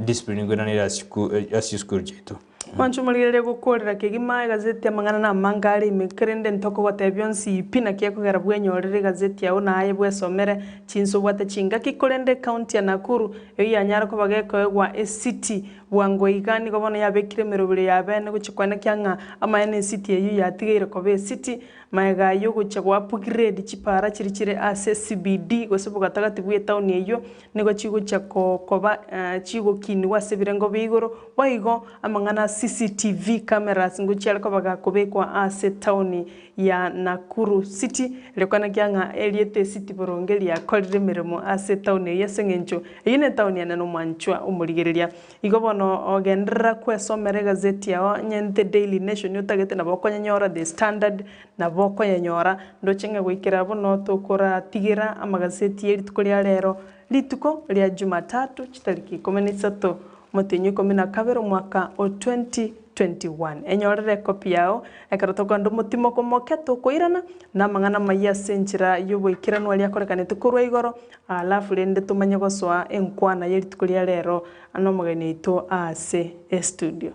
discipline gwenanira asikuru jetu Wanchu mulirere gukorera kigima gazeti amangana na mangari mikrende ntoko watebionsi pina kieko gara bwenyorere gazeti ya una aye bwesomere chinso wate chinga kikolende county ya Nakuru eyi anyara ko bageko egwa city bwango igani ko bona yabekire mirobire yabene guchikwana kyanga ama city eyi yatigire ko be city maega yo guchagwa upgrade chipara chirichire CBD gosebu gatagati bwe town eyo nego chigo chako koba chigo kini wasebirengo bigoro waigo amangana CCTV cameras nguchira ko bagakobekwa ase town ya Nakuru city lekwana kyanga Eliete city borongeli ya kolire mirimo ase town ya sengencho yine town ya nano manchwa umurigereria igo bono ogendra kwesomere gazeti ya nyente Daily Nation yotagete na bokonyanyora The Standard na bokonyanyora ndochenga gwikira bono tokora tigira amagazeti yeri tukoria rero lituko lya Jumatatu chitariki 13 mutenyu 12 mwaka o 2021 enyorere kopi yao ekarotoka ndo mutimo komoketo koirana na mangana maya senchira yubo ikiranwa lya korekanete kurwa igoro alafu lende tumanye goswa enkwana yeri tukoria rero ano magane ito ase studio.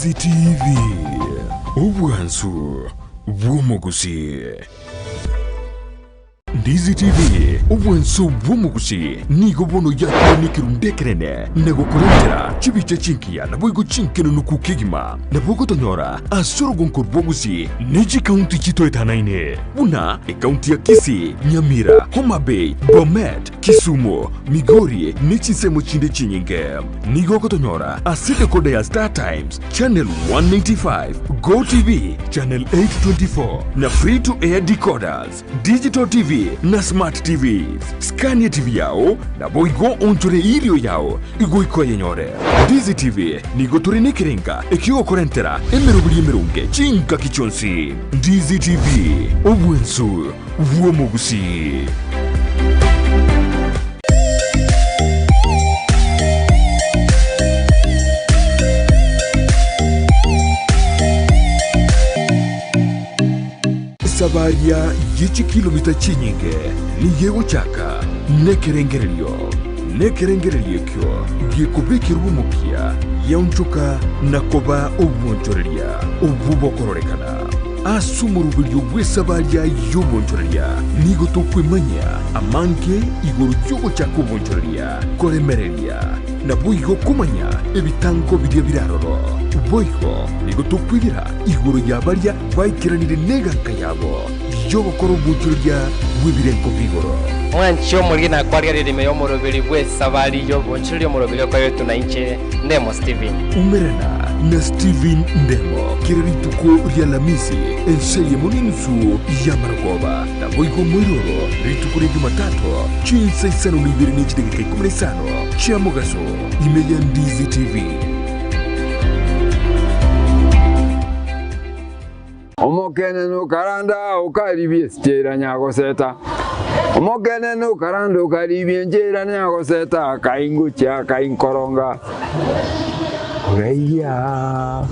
Ndizi TV obwansu bw'omugusi. Ndizi TV obwansu bw'omugusi nigo bono yakunikira ndekerene nagokurengera chibicha chinkiya nabwigo chinkeno nukukigima nabwogo tonyora asorogonko bwogusi neji kaunti chitoetanaine buna kaunti ya Kisii, Nyamira, Homa Bay, Bomet, Kisumu, Migori nechisemo chinde chinyinge nigo kotonyora aside kode ya Star Times channel 195, Go TV channel 824 na free to air decoders, digital TV na smart TVs. Scania TV yao na boigo onchore irio yao igo ikoye nyore. Ndizi TV nigo turine kirenga ekio korentera emerubuli emerunge chinka kichonsi. Ndizi TV obwensu vuomugusi. Sabaria yichi kilomita chinyinge ni yego chaka nekerengerelio kyo gikubikira umupya yaunchuka nakoba obwonchoreria obubokororekana asumurubilyo bwesabaria yobwonchoreria nigo tokwemanya amange igoro cyogo chako obwonchoreria koremereria nabwigo kumanya ebitango biria biraroro boigo nigo tokwibira igoro yabaria baikiranire neganka yabo yobokoro obwonchoreria bwebirenko bigoro mwancho muri na kwaria ririme yo murubiri bwesabari yo bonchiri murubiri ko yetu na inche Ndemo Steven umerana na Steven Ndemo kirituko rya lamisi enseye muninsu ya maragoba na boigo mwiroro rituko rya Jumatatu chinsa isano nibiri n'ikidegeka 15 cha mugaso imeya Ndizi TV. Omokene no karanda ukaribie stera nyago seta. Omokene no karanda ukaribie njera nyago seta kaingucha kainkoronga. Oreya.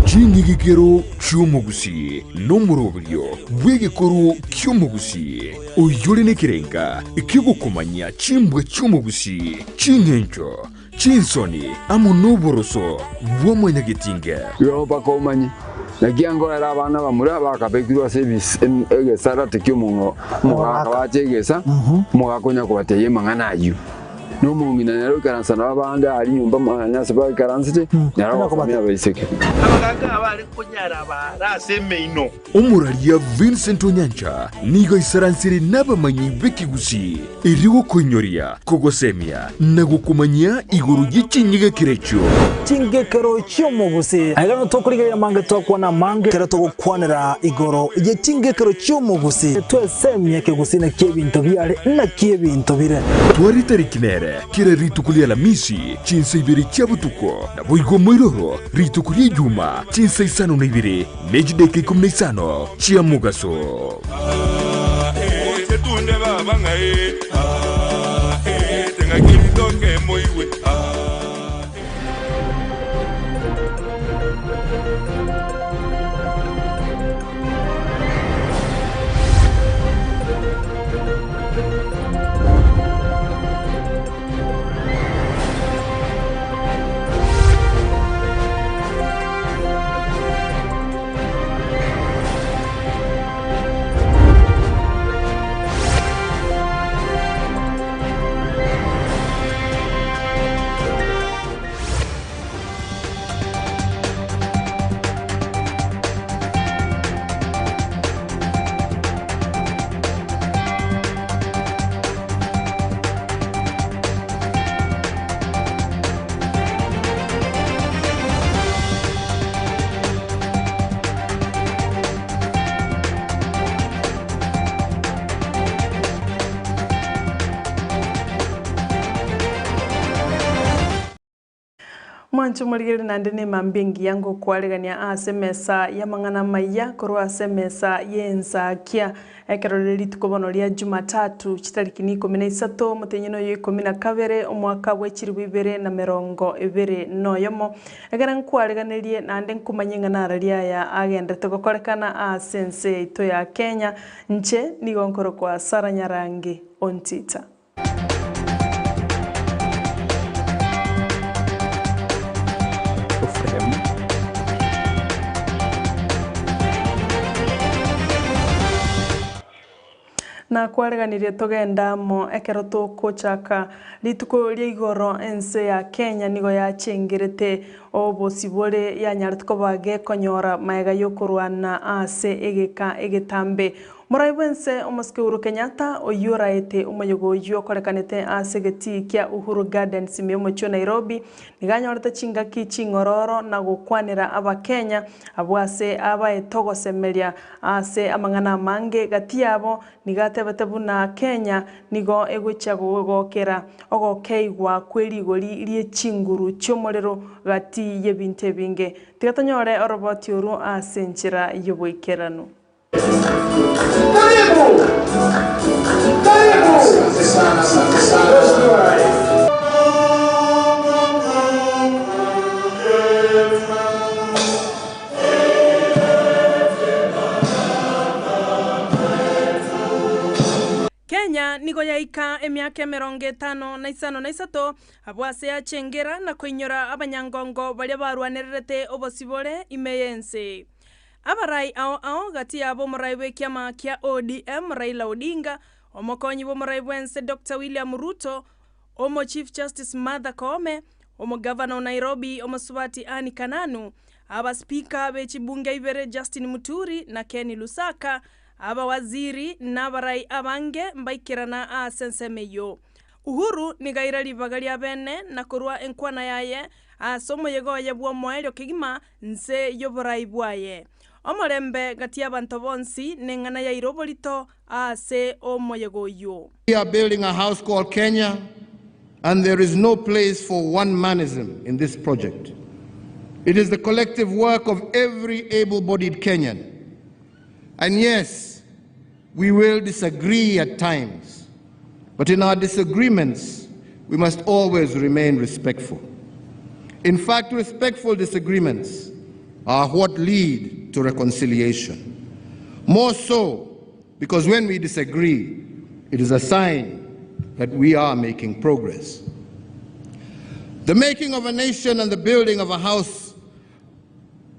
Chingi gikero cy'umugusi n'umurobilyo bw'igikoro cy'umugusi uyure n'ikirenga ikigukumanya chimbwe cy'umugusi chingencho chinsoni amunoboroso bw'omunyagitinge yo bakomanyi nagiango era abana bamura bakabekirwa service egesara tekyomungo mugaka bachegesa mugakonya kubateye mangana ayu no mungina nero karansa nabanda ari nyumba manyasa ba karansite naro komya baiseke abaganga abari kunyara baraseme ino umuralia Vincent Onyancha nigo isaransiri n'abamanyi b'ikigusi iriwo konyoria kogosemia nagukumanya iguru y'ichinyiga kirecho chingekero cy'umugusi agano tokurigerera mange tokwana mange kera togukwanira igoro y'chingekero cy'umugusi twesemye kigusi na kibinto byare na kibinto bire twari tarikinere kira ritukulia la misi chinsa ibiri cyabutuko na boigo mwiroro ritukulia juma chinsa isano na ibiri nejideke 15 chia mugaso setunde baba ngai tenga kitoke moiwe Mwancho murigere nandene mambingi yango kwaregania asemesa ya mangana maya korwa asemesa yenza kia ekeroreri tukobono ria Jumatatu chitariki 13 mutenyeno yo 12 omwaka wa 2020 noyomo egera nkwareganerie nande nkumanyenga nararia ya agendete gukorekana asense ito ya Kenya nche nigonkoro kwa Sara Nyarangi ontita. na kwareganirie tugenda mo ekero tukuchaka rituko ria igoro ense ya Kenya nigo yachengirite obosibore ya nyarituko bage konyora maega yokurwana ase egeka egetambe Muraibense omoske Uhuru Kenyatta oyuraete umayogo yokorekanete ase geti kia Uhuru Gardens miomocho Nairobi niganyorete chingaki chingororo na gukwanira abakenya abwase abaetogosemeria ase amang'ana mange gatiabo nigatebete buna Kenya nigo egocha gogokera ogokeigwa kwerigori rie chinguru chomorero gati yebinte binge tigatonyore oroboti oru ase nchira yoboikerano. Kenya nigo yaika emiaka 53 abwase achengera na kuinyora abanyangongo baria barwanererete obosibore imeyense. Abarai ao gati abo murai kiama kia ODM Raila Odinga, omokonyi bo murai wense Dr. William Ruto, omo Chief Justice Martha Koome, omo Governor Nairobi omo Subati Anne Kananu, aba Speaker bechi bunge ibere Justin Muturi na Kenny Lusaka, aba waziri na barai abange mbaikirana a sensemeyo. Uhuru nigaira libagaria bene na kurwa enkwana yaye a somo yego yebwa moelyo kigima nse yoborai bwaye. Omorembe gati abantu bonsi nengana ya irobolito ase omoyegoyo. We are building a house called Kenya, and there is no place for one-manism in this project. It is the collective work of every able-bodied Kenyan. And yes, we will disagree at times, but in our disagreements, we must always remain respectful. In fact, respectful disagreements are what lead to reconciliation. More so, because when we disagree, it is a sign that we are making progress. The making of a nation and the building of a house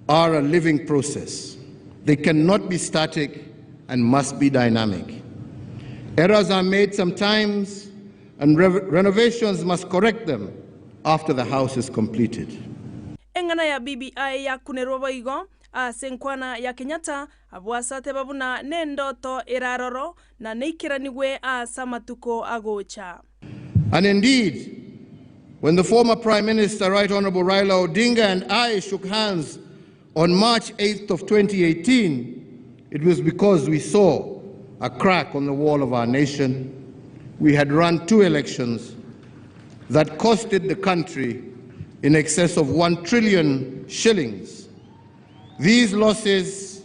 are a living process. They cannot be static and must be dynamic. Errors are made sometimes, and renovations must correct them after the house is completed. Engana ya BBI ya kunerobo igo senkwana ya Kenyatta abwasate babuna nendoto iraroro na neikiraniwe samatuko agocha. And indeed, when the former Prime Minister, Right Honorable Raila Odinga, and I shook hands on March 8th of 2018, it was because we saw a crack on the wall of our nation. We had run 2 elections that costed the country in excess of 1 trillion shillings. These losses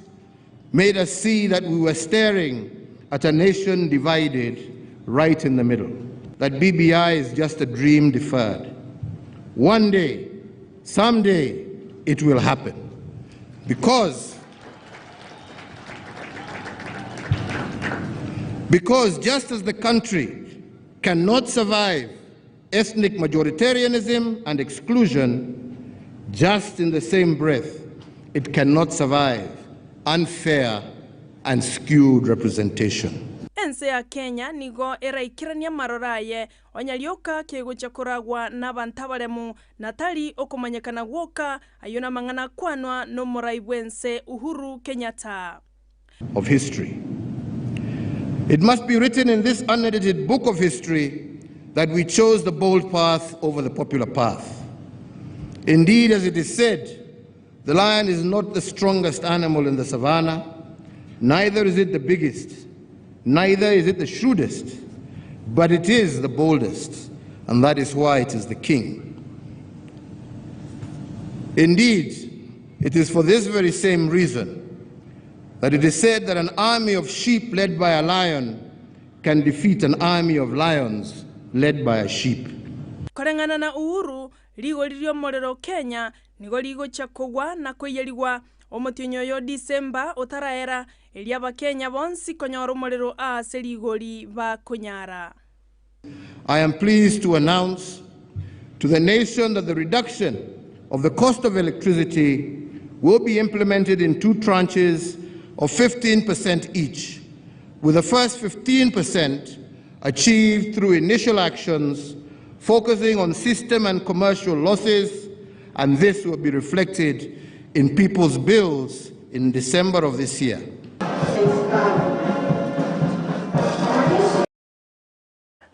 made us see that we were staring at a nation divided right in the middle, that BBI is just a dream deferred. One day, someday, it will happen. Because just as the country cannot survive ethnic majoritarianism and exclusion, just in the same breath, it cannot survive unfair and skewed representation. Ense ya Kenya nigo eraikirania maroraye onyalioka kegocha kuragwa na bantabaremu natali okumanyekana gwoka ayona mangana kwanwa no muraibwense Uhuru Kenyatta. Of history. It must be written in this unedited book of history that we chose the bold path over the popular path. Indeed, as it is said, the lion is not the strongest animal in the savannah, neither is it the biggest, neither is it the shrewdest, but it is the boldest, and that is why it is the king. Indeed, it is for this very same reason that it is said that an army of sheep led by a lion can defeat an army of lions led by a sheep. Korengana na Uhuru ligo lirio morero Kenya nigo ligo chakogwa na kweyeliwa omotinyo yo December otaraera eliaba Kenya bonsi konyoro morero seligoli ba konyara. I am pleased to announce to the nation that the reduction of the cost of electricity will be implemented in 2 tranches of 15% each, with the first 15% achieved through initial actions focusing on system and commercial losses, and this will be reflected in people's bills in December of this year.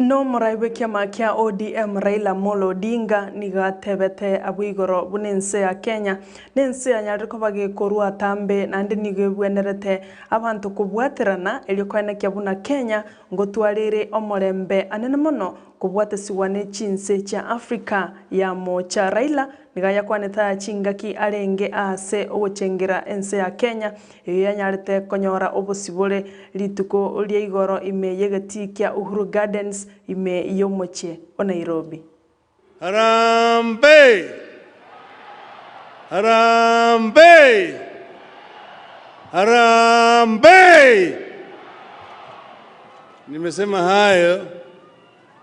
No muraiwe kiama kia ODM Raila Amolo Odinga niga tebete abwigoro bunense ya Kenya nense ya nyariko bagekorwa tambe nande nigebwenerete abantu kubwaterana eliokwene kyabuna Kenya ngotwarire omorembe anene mono kubwatesiwane chinse cha Afrika ya mocha Raila niga yakwaneta chingaki arenge ase ogochengera ense ya Kenya yanyarete konyora obosibole lituko lya igoro imeyegetikia Uhuru Gardens ime yomoche o Nairobi. Harambee! Harambee! Harambee! Nimesema hayo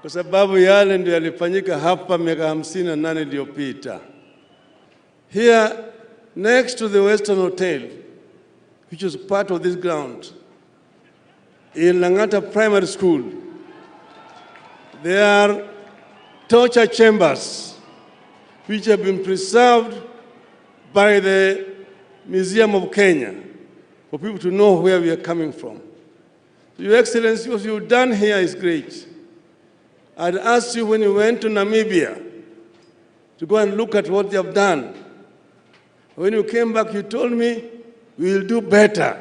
kwa sababu yale ndio yalifanyika hapa miaka 58 iliyopita. Here next to the Western Hotel, which is part of this ground, in Langata Primary School, there are torture chambers which have been preserved by the Museum of Kenya for people to know where we are coming from. Your Excellency, what you've done here is great. I'd asked you when you went to Namibia to go and look at what they have done. When you came back, you told me, we will do better.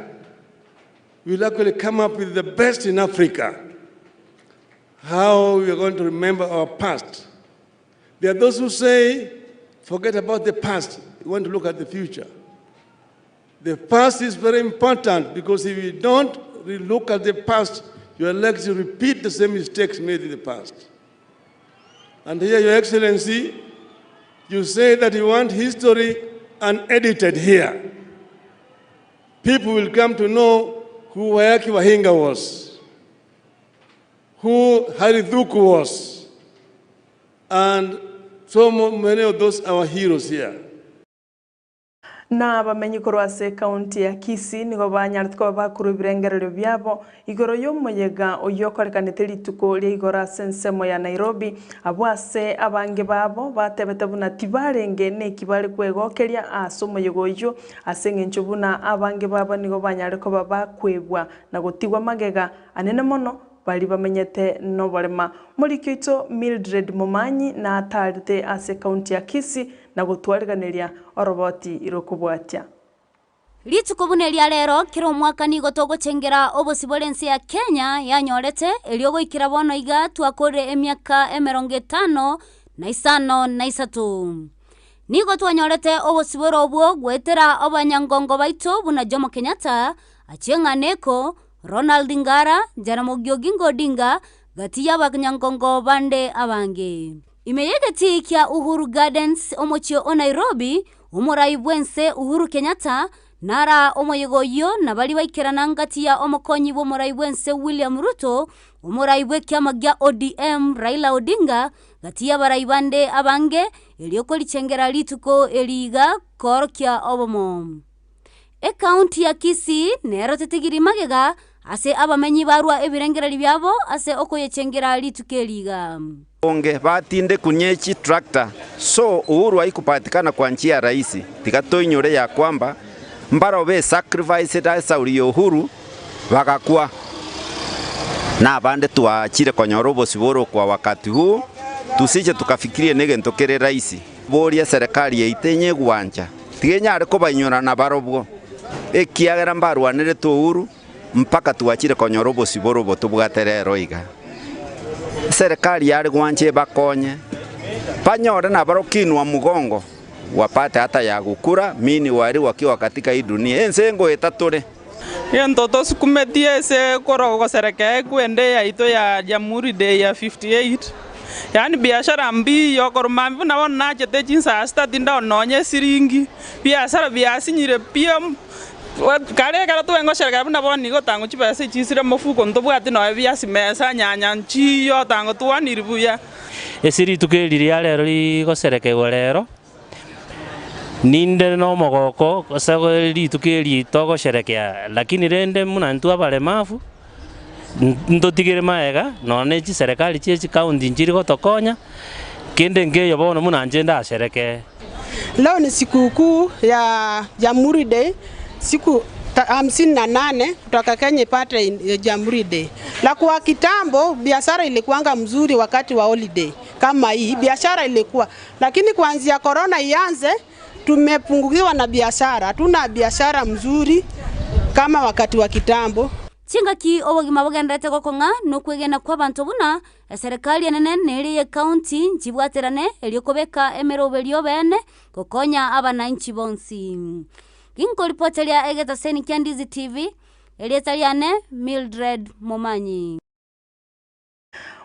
We will actually come up with the best in Africa. How we are going to remember our past. There are those who say, forget about the past. We want to look at the future. The past is very important because if you don't look at the past, you are likely to repeat the same mistakes made in the past. And here, Your Excellency, you say that you want history unedited here. People will come to know who Wayaki Wahinga was, who Haridhuku was, and so many of those are our heroes here. Na bamenyi korwase county ya Kisii nigo banyartko bakuru birengerero byabo igoro yomoyega oyokorekanete lituko lya igora sensemo ya Nairobi abwase abange babo batebete buna tibarenge ne kibale kwegokeria asomoyego yo asengencho buna abange babo nigo banyarko bakwebwa na gotigwa magega anene mono bali bamenyete no barema muri kito Mildred Momanyi na atarite ase county ya Kisii na gutwariganiria oroboti irokubwatya Lituko bunelia lero kiro mwaka nigo togochengera obosibolensi ya Kenya yanyorete eliogoikira bono iga twakore emyaka 50 na 53 nigo twanyorete obosiboro obwo gwetera abanyangongo baito buna Jomo Kenyatta achenganeko Ronald Ngara Jaramogi Oginga Odinga gati y'abanyangongo bande abange imeyegeti kya Uhuru Gardens omochio o Nairobi umurai bwense Uhuru Kenyatta nara omoyegoyo nabali baikirana ngati ya omokonyi bo murai bwense William Ruto umurai bwe kyamagya ODM Raila Odinga gati y'abarai bande abange elioko lichengera lituko eliga korokya obomo county ya Kisii nero tetigiri magega ase abamenyi barua ebirengereri byabo ase okoyechengera litukeliga onge batinde kunyechi tractor so Uhuru haikupatikana kwa njia rahisi tikatoinyore ya kwamba mbaro be sacrifice dasa uri Uhuru wakakua na bande tuachire konyorobo siboro kwa wakati huu tusije tukafikirie nege ntokere rahisi boria serikali yeitenye gwanja tigenya ariko banyora na barobwo ekiagera mbarwanire tu Uhuru mpaka tuachire konyorobo siboro tubwaterero iga serikali yari gwanje bakonye panyore na barokinwa mugongo wapate hata ya gukura mini wari wakiwa katika hii dunia ensengo etature ntoto sukumetie se korogo serikali kwende ya ito ya Jamhuri Day ya 58 yani biashara mbi yokoromambi na wona chete jinsa asta tinda ononye siringi biashara biasinyire pia kare kara tuengo serikali na boni go tango chipesa chisire mofuko ntobwati no biasi mesa nyanya nchiyo tango tuaniribuya esiri tukeliri alero go serikali lero ninde no mogoko kosago litukeli togo sherekea lakini rende muna ntu abalemafu ntotigire maega none chi serikali chi kaunti njiri gotokonya kende ngeyo bono muna njenda shereke. Leo ni sikukuu ya Jamhuri Day, siku 58 kutoka Kenya ipate Jamhuri Day. La kwa kitambo biashara ilikuanga mzuri wakati wa holiday kama hii biashara ilikuwa, lakini kuanzia corona ianze tumepungukiwa na biashara, hatuna biashara mzuri kama wakati wa kitambo. Chingaki obogima bogendete gokonga nokwegena kwa bantu buna serikali enene neri ye county njibwaterane eliokobeka emerobelio bene gokonya abananchi bonsi. Ginko reporteria egeta seni Ndizi TV elietaliane Mildred Momanyi.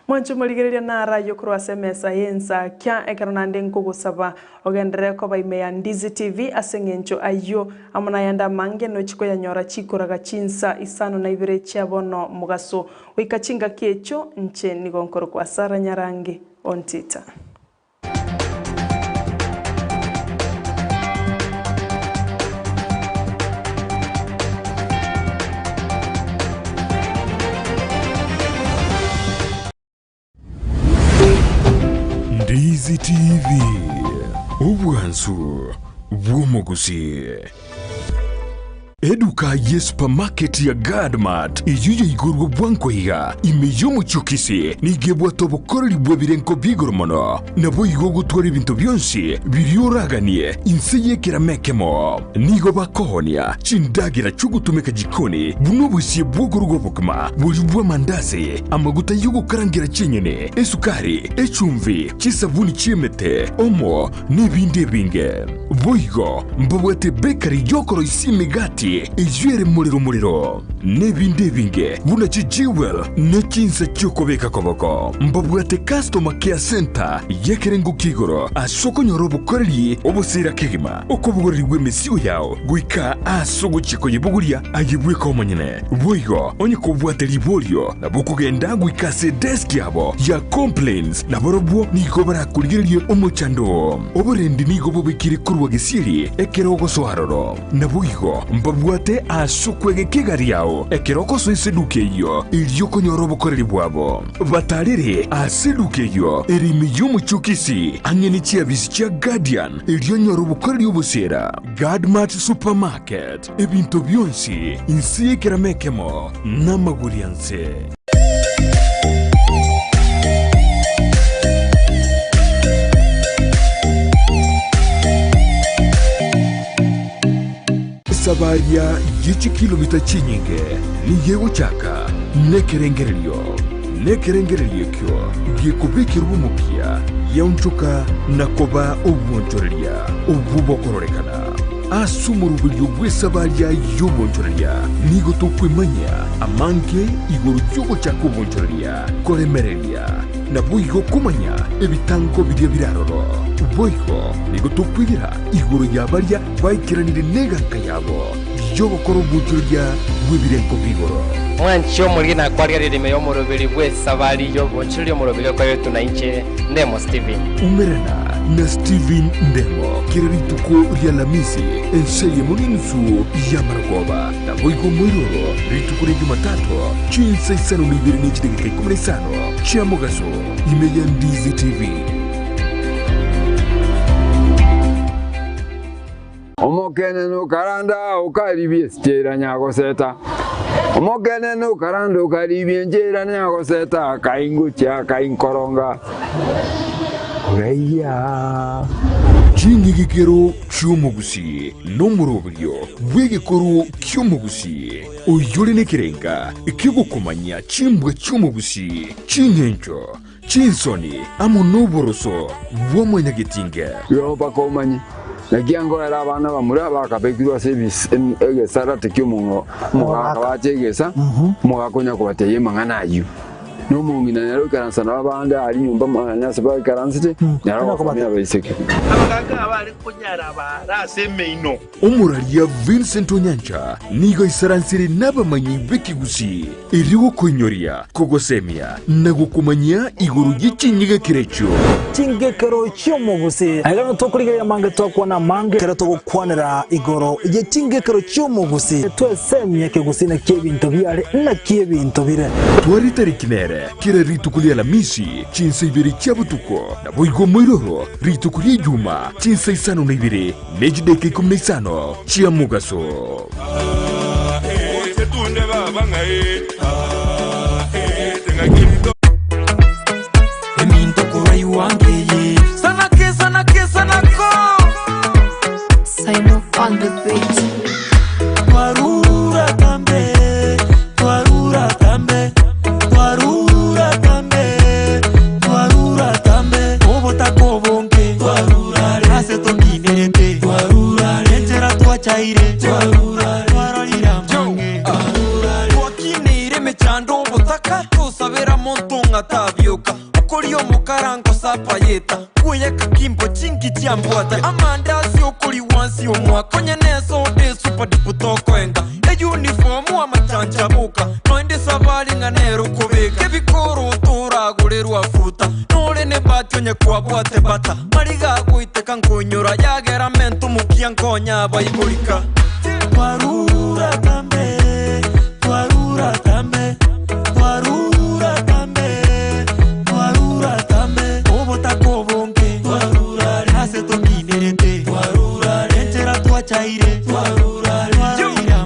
Mwancho muligereria na rayo kurwa semesa yensa kya ekanonande nkugusaba ogendere ko baimea Ndizi TV asengencho ayo amana yanda mange no chiko ya nyora chikoraga chinsa isano na ibere chabono mugaso wikachinga kiecho nche nigonkoro kwa Sara Nyarange ontita. Ndizi TV ubwansu bw'omuguzi. Eduka ye supermarket ya Gadmart iyo igurwa bwankoiga imiyo muchukisi nigebwa tobokoreri bwebirenko bigoromono nabo igo gutwara ibintu byonsi biryoraganie insiye kiramekemo nigo bakohonia chindagira chugutumeka jikoni buno busiye bwogurwa bukama buri bw'amandazi amaguta yo gukarangira cyenyene esukari echumvi chisabuni chimete omo n'ibindi binge boigo mbabwate bakery yokoro isimigati ijwere muriro n'ibindi binge buna chijiwel n'echinsa cyokobeka koboko mbabwate customer care center yekerengo kigoro asoko nyorobo koreri obusira kigima okobugoreri bw'emisiyo yawo gwika asoko chiko yibuguria ayibweka omonyene boigo onye kobwate libolio nabukugenda gwikase desk yabo ya complaints naborobwo niko barakurigiriye omochando oburendi nigo bubikire kurwa gisiri ekerogo soharoro nabuigo mbabwate asukwege kigari yao ekeroko so iseduke iyo iliyoko nyorobo koreri bwabo batarire aseduke iyo erimi y'umuchukisi angeni chiabisi chia Guardian iliyo nyorobo koreri obusera Gadmart Supermarket ebintu byonsi insiye kiramekemo n'amagurianse. Sabaria yichi kilomita chinyinge ni yego chaka nekerengererio kyo gikubikira umupia yaunchuka nakoba obwonchoreria obubokororekana asumurubilyo bwesabaria yobonchoreria nigo tokwemanya amanke igoro yogo chako obwonchoreria koremereria nabuigo kumanya ebitango biria biraroro boigo nigo tokwigira igoro yabaria baikiranire neganka yabo yogokora obwonchoreria bwebirenko bigoro mwancho mulina kwaria ririme y'omurubiri bw'esabari y'obwonchoreria omurubiri okwayetu na inche Ndemo Steven umerana na Steven Ndemo kirarituko rya lamisi enseye muninsu ya Maragoba naboigo mwiroro rituko rya Jumatatu chinsa isano n'ibiri n'ikidegeka 15 chia mugaso imeya Ndizi TV. Omokene no karanda ukaribie stera nyago seta. Omokene no karanda ukaribie njera nyago seta kaingucha kainkoronga. Oreya. Chingi gikero cy'umugusi no murobyo bw'igikoro cy'umugusi uyore nekerenga ikigukomanya chimbwe cy'umugusi chinyencho chinsoni amunoboroso bw'amanyagitinge yo bakomanye nagiango era abana bamura bakabekirwa service egesara tekyo mungo mugaka bachegesa mugakonya kubateye mangana ayu no mungina nero karansa na banda ali nyumba mwana saba karansite nero komia baiseke abaganga abari kunyara baraseme ino Umuraria Vincent Onyancha nigo isaransiri n'abamanyi b'ikigusi iriwo kunyoria kugosemia na gukumanya iguru y'ikinyiga kirecho kingekero cy'umugusi agano tokurigera mange tokwana mange kera togukwanira igoro igihe kingekero cy'umugusi twesemye kigusi na kebinto byare na kebinto bire twari tarikinere kira ritukulia la misi chinsa ibiri cyabutuko na boigo moiroro ritukulia juma chinsa isano na ibiri nejideke 15 chia mugaso tunde baba ngai eminto kurai wange sana ko Simon on the beat warura tambe obota kobonke warura ase tokinete warura enjera twachaire warira mange wakine ireme chando botaka tusabera montonga tabioka okori omukarango sapayeta kuye kakimbo chingi chiambwata amandasi okori wansi omwakonya neso de super diputoko enga e uniform amachancha buka noende sabali nganero kubeka ebikoro turagurerwa futa nole ne batonye kwabwate bata mariga kuiteka nkonyora yagera mento mukia nkonya bayigurika warura tambe obota kobonke warura ase tokinerete warura enjera twachaire warura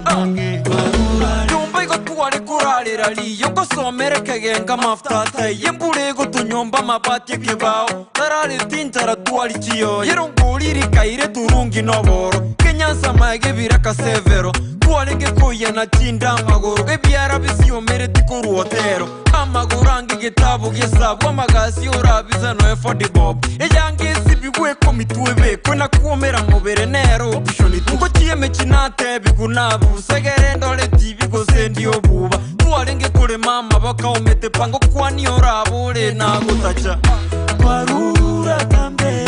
mange warura yomba igotware kurarira liyo ngosomere kegenga maftata yembure gotunyomba mabati kebao tarare tintara twali chiyo yeronguliri kaire turungi noboro kenyansa maige biraka severo kwalenge koya na tinda magoro ebyara bisiomere tikuruotero amagoro ange gitabo gesabo amagasi orabiza no efodi bob eyange sibigwe komitwe beko na kuomera mobere nero optioni tungo chieme chinate bigunabu segerendo le tv go sendi obuba twalenge kule mama bakaomete pango kwani orabule na gutacha warura tambe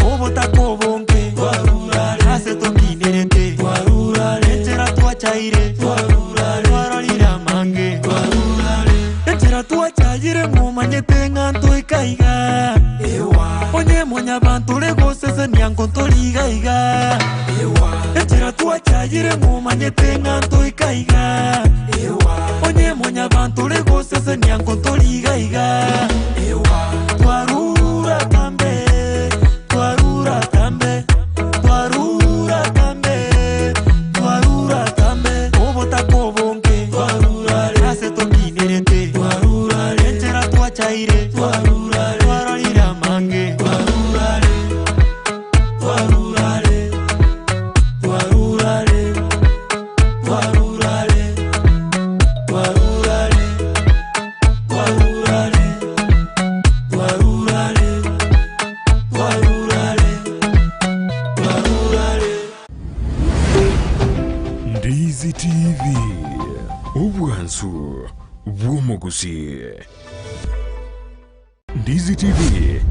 obota kobonke warura ase tokinerete warura enjera twachaire warira mange warura enjera twachaire mumanyete nganto ikaiga onye monya bantu legosese nyangontoliga enjera twachaire mumanyete nganto ikaiga onye monya bantu legosese nyangontoliga warura tambe obota kobonke warura ase tokinerete warura enjera twachaire warira mange Ndizi TV ubwansu bw'umugusi Ndizi TV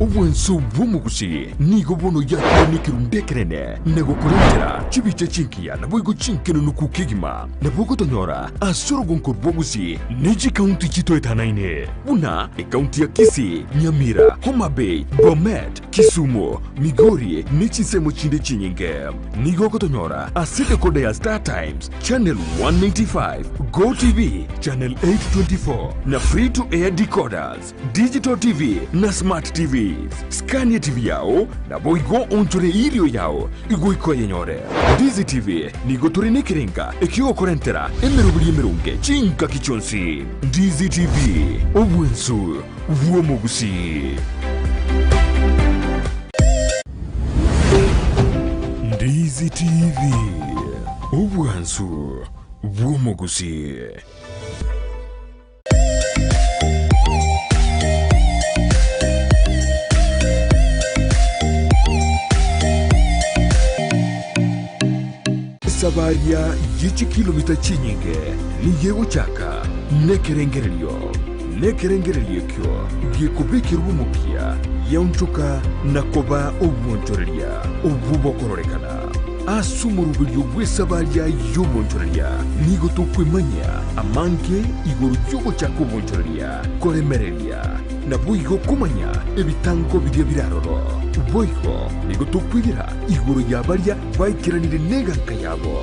ubwansu bw'umugusi nigo bono yakirundekerene nego kurengera chibice chinkia na boigo chinkeno nukukigima na bogo tonyora asoro gonko bwogusi neji county chito etanaine una county ya Kisii, Nyamira, Homa Bay, Bomet, Kisumu, Migori nechi semo chinde chinyinge nigo kotonyora asite kode ya Star Times channel 195 Go TV channel 824 na free to air decoders digital TV na smart TVs Scania TV yao na boigo onchore irio yao igoiko yenyore Ndizi TV nigo turine kirenga ekigo korentera emerunge chinka kichonsi Ndizi TV obwensu vuomogusi Ndizi TV obwansu vuomogusi esabaria yichi kilomita chinyinge niyego chaka nekerengerelio kyo gikubikirwa umupya yaunchuka nakoba obwonchoreria obubokororekana asumurubilio bwesabaria y'obwonchoreria nigo tukwimanya amange iguru cy'ugo chako obwonchoreria koremereria nabwo igo kumanya ebitango biria biraroro boigo nigo tukwigira iguru yabaria baikiranire neganka yabo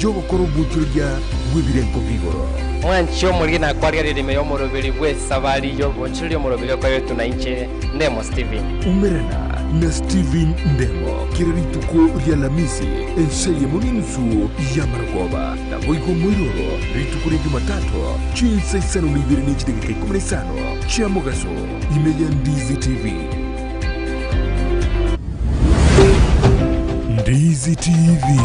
yobokora obwonchoreria bw'ebirengo bigoro mwancho muri na kwaria ririme yo murubiri bw'esabari yo bonchiri murubiri ko yetu na inche Ndemo Steven umerana na Steven Ndemo kirarituko rya lamisi enseye muninsu ya maragoba na boigo mwiroro rituko rya Jumatatu chinsa isano libiri n'ikitegeka 15 cha mugaso imeya Ndizi TV. Ndizi TV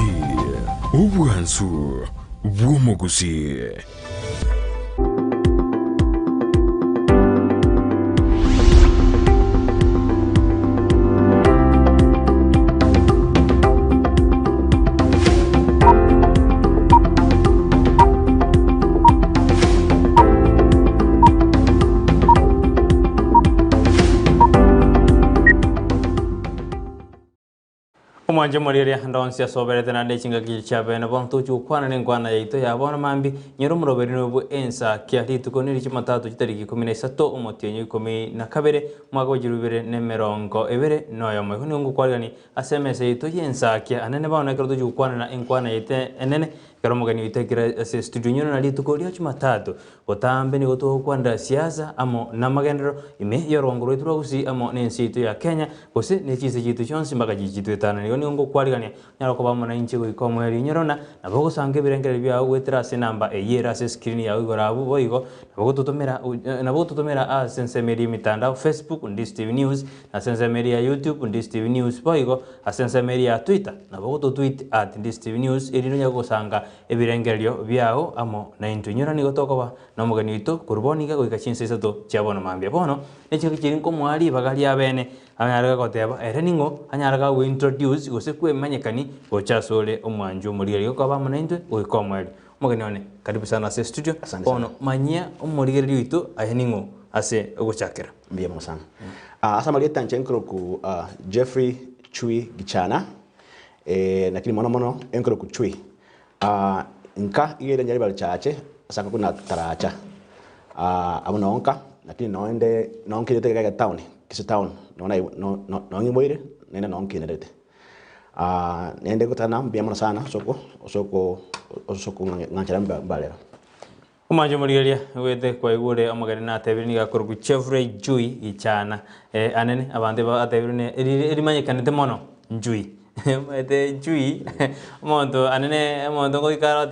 ubwansu bw'umuguzi. Umanje muriria ndonsia soberete na ndechinga kichabe na bonto chukwana n'engwana yaito yabona mambi nyero muroberi n'ubwo ensa kyari tukoniri Jumatatu kitariki 13 umutenyo 12 mwaka wa 2020 noyo mwe hunungu kwalgani SMS yaito yensa kya anene baona kero chukwana na engwana yaite enene kero mugani yitekira studio nyono nali tukoria Jumatatu botambe ni goto kwanda siasa amo na magendero ime yorongoro ituro gusi amo nensi ya Kenya gose nechise kitu chonsi mbaka jijitu etana ni ngo kwaligania nyaro ko bamona inche go ikomo yari nyorona nabo gusange birengere bya wetera se namba eyera se screen ya ugorabu boigo nabo tutomera sense media mitandao Facebook Ndizi TV News na sense media YouTube Ndizi TV News boigo sense media Twitter nabo tweet @Ndizi TV News erino nyago sanga ebirengerio byao amo na into nyora ni gotokoba no mugani ito kurboniga go ikachinse sato chabona mambia bono nechike kirinko mwali bagali abene anyaraga goteba ereningo anyaraga we introduce gose kwemanyekani gochasole omwanju muri ko bamona into uikomweli mugani one karibu sana se studio bono manyia omurigeri ito aheningo ase gochakera mbia musana asa mali tanchenkro ku Jeffrey Chui Gichana lakini mono enkro ku Chui nka igere njari bali chache asaka kuna taracha abona onka lakini noende nonke yote kaka town kisa town nongi moire nenda nonke nerete nende kutana mbia sana soko nganchara mbalera umanje murigeria wete kwa igure amagari na tebiri ga kurgu Jeffrey Chui Gichana anene abande ba tebiri ne erimanyekane mono Chui ete Chui monto anene monto ko ikaro